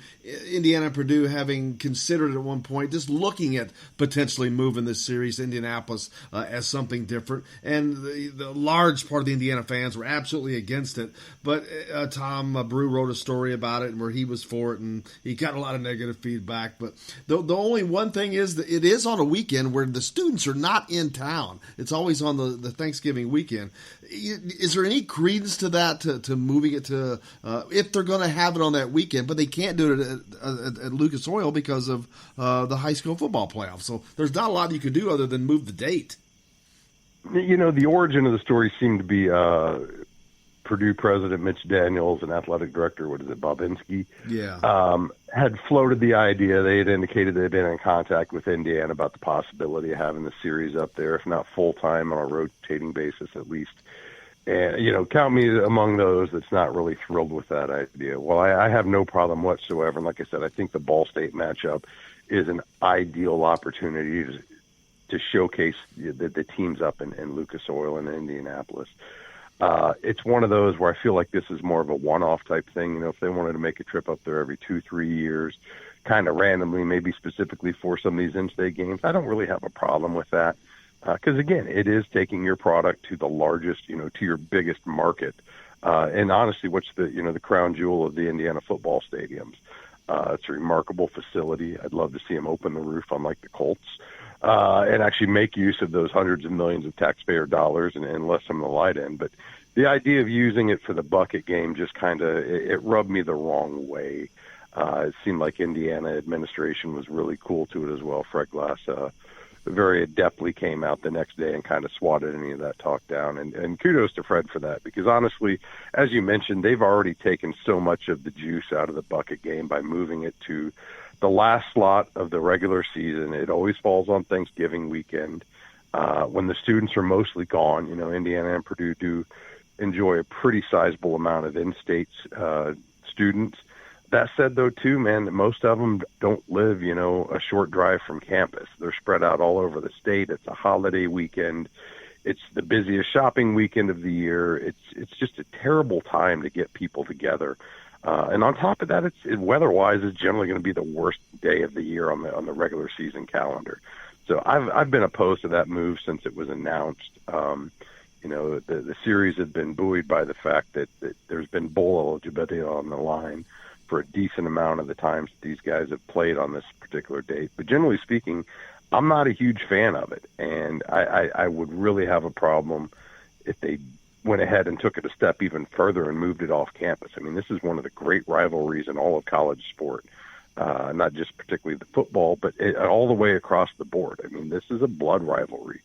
Indiana and Purdue having considered at one point just looking at potentially moving this series to Indianapolis as something different, and the large part of the Indiana fans were absolutely against it, but Tom Brew wrote a story about it where he was for it, and he got a lot of negative feedback. But the only one thing is that it is on a weekend where the students are not in town. It's always on the Thanksgiving weekend. Is there any credence to that, to moving it to if they're going to have it on that weekend, but they can't do it at Lucas Oil because of the high school football playoff? So there's not a lot you could do other than move the date. The origin of the story seemed to be Purdue president Mitch Daniels and athletic director, Bobinski, had floated the idea. They had indicated they'd been in contact with Indiana about the possibility of having the series up there, if not full-time, on a rotating basis at least. And, count me among those that's not really thrilled with that idea. Well, I have no problem whatsoever. And like I said, I think the Ball State matchup is an ideal opportunity to showcase the teams up in Lucas Oil and Indianapolis. It's one of those where I feel like this is more of a one-off type thing. If they wanted to make a trip up there every 2-3 years, kind of randomly, maybe specifically for some of these in-state games, I don't really have a problem with that. Because, again, it is taking your product to the largest, to your biggest market. And honestly, what's the crown jewel of the Indiana football stadiums? It's a remarkable facility. I'd love to see them open the roof, unlike the Colts. And actually make use of those hundreds of millions of taxpayer dollars and let some of the light in. But the idea of using it for the bucket game just it rubbed me the wrong way. It seemed like Indiana administration was really cool to it as well. Fred Glass very adeptly came out the next day and kind of swatted any of that talk down. And kudos to Fred for that, because honestly, as you mentioned, they've already taken so much of the juice out of the bucket game by moving it to the last slot of the regular season. It always falls on Thanksgiving weekend when the students are mostly gone. Indiana and Purdue do enjoy a pretty sizable amount of in-state students. That said, though, too, man, most of them don't live, a short drive from campus. They're spread out all over the state. It's a holiday weekend. It's the busiest shopping weekend of the year. It's just a terrible time to get people together. And on top of that, weather-wise, it's generally going to be the worst day of the year on the regular season calendar. So I've been opposed to that move since it was announced. The series had been buoyed by the fact that there's been bowl eligibility on the line for a decent amount of the times that these guys have played on this particular date. But generally speaking, I'm not a huge fan of it, and I would really have a problem if they went ahead and took it a step even further and moved it off campus. I mean, this is one of the great rivalries in all of college sport, not just particularly the football, but all the way across the board. I mean, this is a blood rivalry.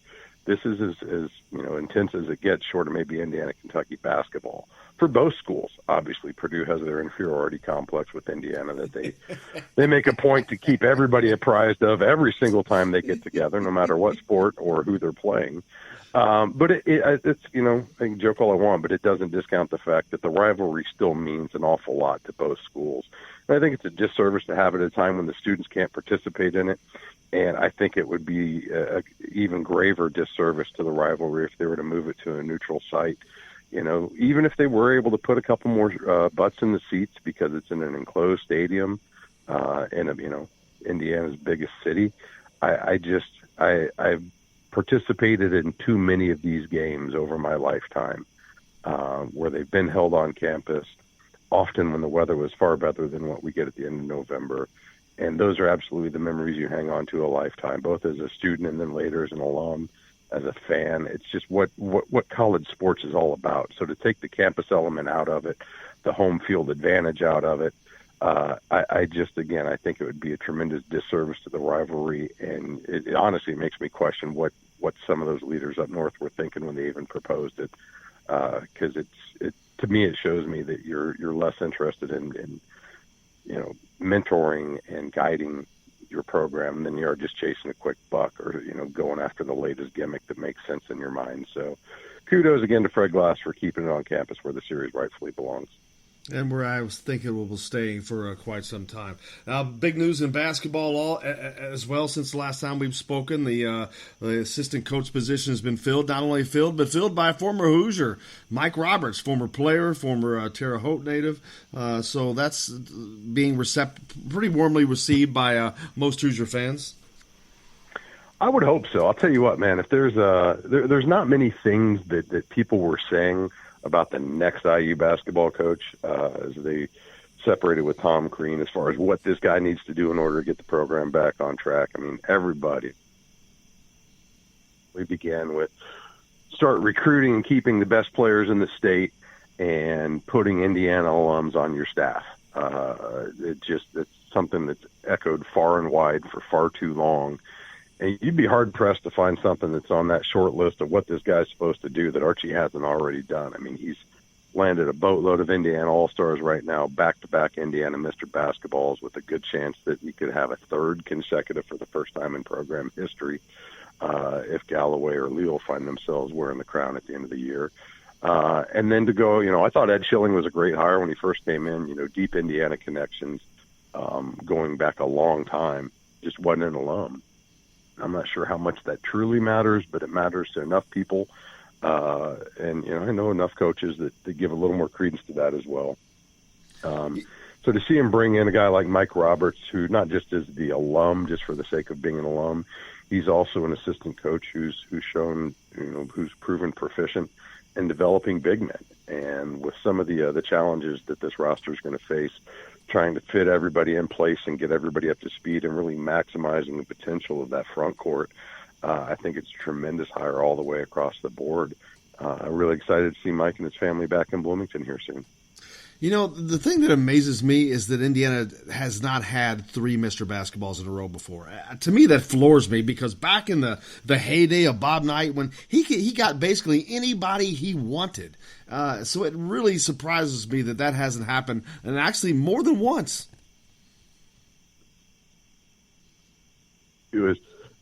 This is as intense as it gets, short of maybe Indiana-Kentucky basketball. For both schools, obviously, Purdue has their inferiority complex with Indiana that they make a point to keep everybody apprised of every single time they get together, no matter what sport or who they're playing. But it's I can joke all I want, but it doesn't discount the fact that the rivalry still means an awful lot to both schools. And I think it's a disservice to have it at a time when the students can't participate in it. And I think it would be an even graver disservice to the rivalry if they were to move it to a neutral site. Even if they were able to put a couple more butts in the seats because it's in an enclosed stadium in Indiana's biggest city, I've participated in too many of these games over my lifetime where they've been held on campus, often when the weather was far better than what we get at the end of November. And those are absolutely the memories you hang on to a lifetime, both as a student and then later as an alum, as a fan. It's just what college sports is all about. So to take the campus element out of it, the home field advantage out of it, I just, again, I think it would be a tremendous disservice to the rivalry, and it honestly makes me question what some of those leaders up north were thinking when they even proposed it. Because to me, it shows me that you're less interested in mentoring and guiding your program than you are just chasing a quick buck or going after the latest gimmick that makes sense in your mind. So, kudos again to Fred Glass for keeping it on campus where the series rightfully belongs. And where I was thinking we will stay for quite some time. Big news in basketball as well since the last time we've spoken. The assistant coach position has been filled, not only filled, but filled by a former Hoosier, Mike Roberts, former player, former Terre Haute native. So that's being pretty warmly received by most Hoosier fans. I would hope so. I'll tell you what, man, if there's not many things that people were saying about the next IU basketball coach as they separated with Tom Crean as far as what this guy needs to do in order to get the program back on track. I mean, everybody. We began with start recruiting and keeping the best players in the state and putting Indiana alums on your staff. It's something that's echoed far and wide for far too long. And you'd be hard-pressed to find something that's on that short list of what this guy's supposed to do that Archie hasn't already done. I mean, he's landed a boatload of Indiana All-Stars right now, back-to-back Indiana Mr. Basketballs, with a good chance that he could have a third consecutive for the first time in program history if Galloway or Leal find themselves wearing the crown at the end of the year. And then to go, I thought Ed Schilling was a great hire when he first came in, deep Indiana connections going back a long time, just wasn't an alum. I'm not sure how much that truly matters, but it matters to enough people. And I know enough coaches that give a little more credence to that as well. So to see him bring in a guy like Mike Roberts, who not just is the alum just for the sake of being an alum, he's also an assistant coach who's shown, who's proven proficient in developing big men. And with some of the challenges that this roster is going to face, trying to fit everybody in place and get everybody up to speed and really maximizing the potential of that front court, I think it's a tremendous hire all the way across the board. I'm really excited to see Mike and his family back in Bloomington here soon. The thing that amazes me is that Indiana has not had 3 Mr. Basketballs in a row before. To me, that floors me because back in the heyday of Bob Knight, when he got basically anybody he wanted. So it really surprises me that hasn't happened, and actually more than once. It was,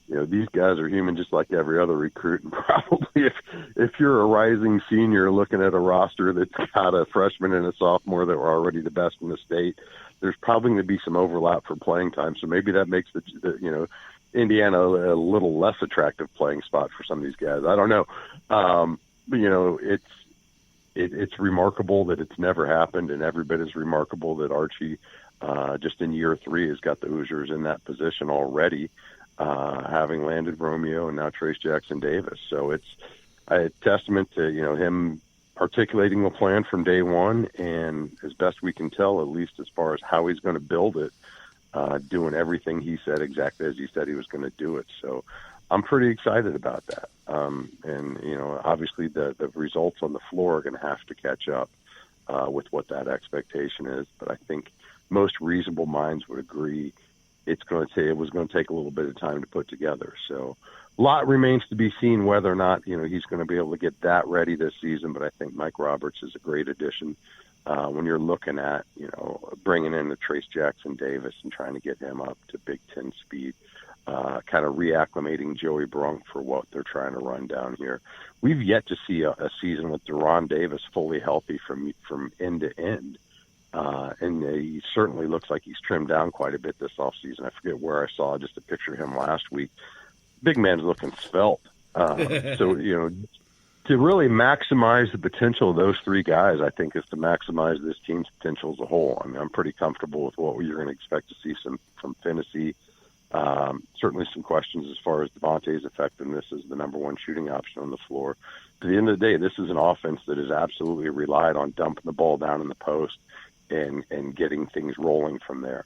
these guys are human just like every other recruit, and probably if you're a rising senior looking at a roster that's got a freshman and a sophomore that were already the best in the state, there's probably going to be some overlap for playing time. So maybe that makes the Indiana a little less attractive playing spot for some of these guys. I don't know. But it's remarkable that it's never happened, and every bit as remarkable that Archie, just in year 3, has got the Hoosiers in that position already, having landed Romeo and now Trace Jackson Davis. So it's a testament to him articulating the plan from day one, and as best we can tell, at least as far as how he's going to build it, doing everything he said exactly as he said he was going to do it. So I'm pretty excited about that. And obviously the results on the floor are going to have to catch up with what that expectation is. But I think most reasonable minds would agree it was going to take a little bit of time to put together. So a lot remains to be seen whether or not, he's going to be able to get that ready this season. But I think Mike Roberts is a great addition when you're looking at, bringing in the Trace Jackson Davis and trying to get him up to Big Ten speed, kind of reacclimating Joey Brunk for what they're trying to run down here. We've yet to see a season with Deron Davis fully healthy from end to end. And he certainly looks like he's trimmed down quite a bit this offseason. I forget where I saw just a picture of him last week. Big man's looking svelte. So, to really maximize the potential of those 3 guys, I think, is to maximize this team's potential as a whole. I mean, I'm pretty comfortable with what you're going to expect to see from Finney. Certainly some questions as far as Devontae's effectiveness as the number 1 shooting option on the floor. But at the end of the day, this is an offense that has absolutely relied on dumping the ball down in the post and getting things rolling from there,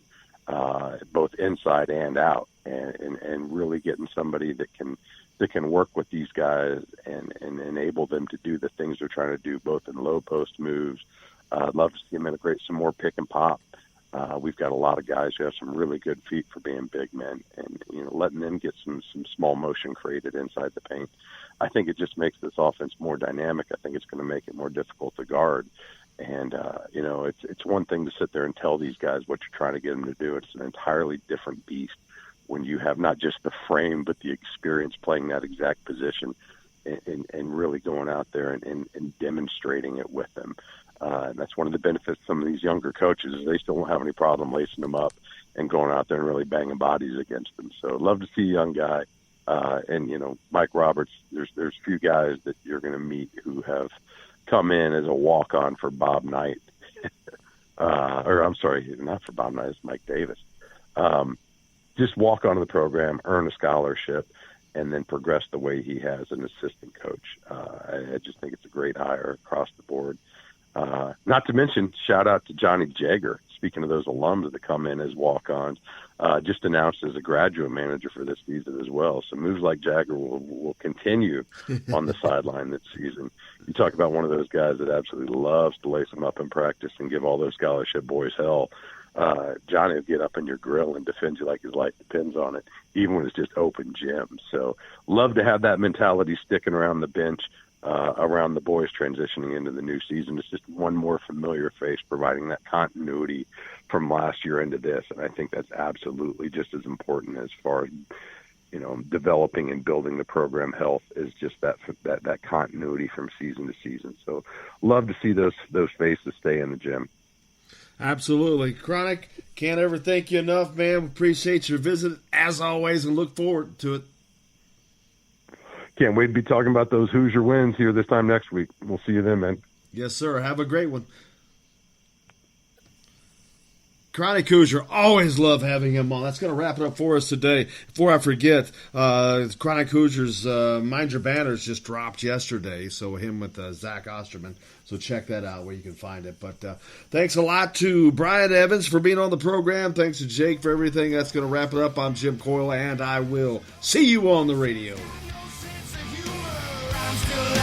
both inside and out, and really getting somebody that can work with these guys and enable them to do the things they're trying to do, both in low post moves. I'd love to see them integrate some more pick and pop We've got a lot of guys who have some really good feet for being big men, and letting them get some small motion created inside the paint. I think it just makes this offense more dynamic. I think it's going to make it more difficult to guard. And it's one thing to sit there and tell these guys what you're trying to get them to do. It's an entirely different beast when you have not just the frame but the experience playing that exact position and really going out there and demonstrating it with them. And that's one of the benefits of some of these younger coaches is they still don't have any problem lacing them up and going out there and really banging bodies against them. So I'd love to see a young guy. And Mike Roberts, there's few guys that you're going to meet who have come in as a walk-on for Bob Knight. Or I'm sorry, not for Bob Knight, it's Mike Davis. Just walk onto the program, earn a scholarship, and then progress the way he has an assistant coach. I just think it's a great hire across the board. Not to mention, shout out to Johnny Jagger. Speaking of those alums that come in as walk-ons, just announced as a graduate manager for this season as well. So moves like Jagger will continue on the sideline this season. You talk about one of those guys that absolutely loves to lace them up in practice and give all those scholarship boys hell. Johnny will get up in your grill and defend you like his life depends on it, even when it's just open gym. So love to have that mentality sticking around the bench. Around the boys transitioning into the new season. It's just one more familiar face providing that continuity from last year into this. And I think that's absolutely just as important as far as, developing and building the program health is just that continuity from season to season. So love to see those faces stay in the gym. Absolutely. Chronic, can't ever thank you enough, man. We appreciate your visit as always and look forward to it. Can't wait to be talking about those Hoosier wins here this time next week. We'll see you then, man. Yes, sir. Have a great one. Chronic Hoosier, always love having him on. That's going to wrap it up for us today. Before I forget, Chronic Hoosiers, Mind Your Banners just dropped yesterday, so him with Zach Osterman. So check that out where you can find it. But thanks a lot to Brian Evans for being on the program. Thanks to Jake for everything. That's going to wrap it up. I'm Jim Coyle, and I will see you on the radio. Still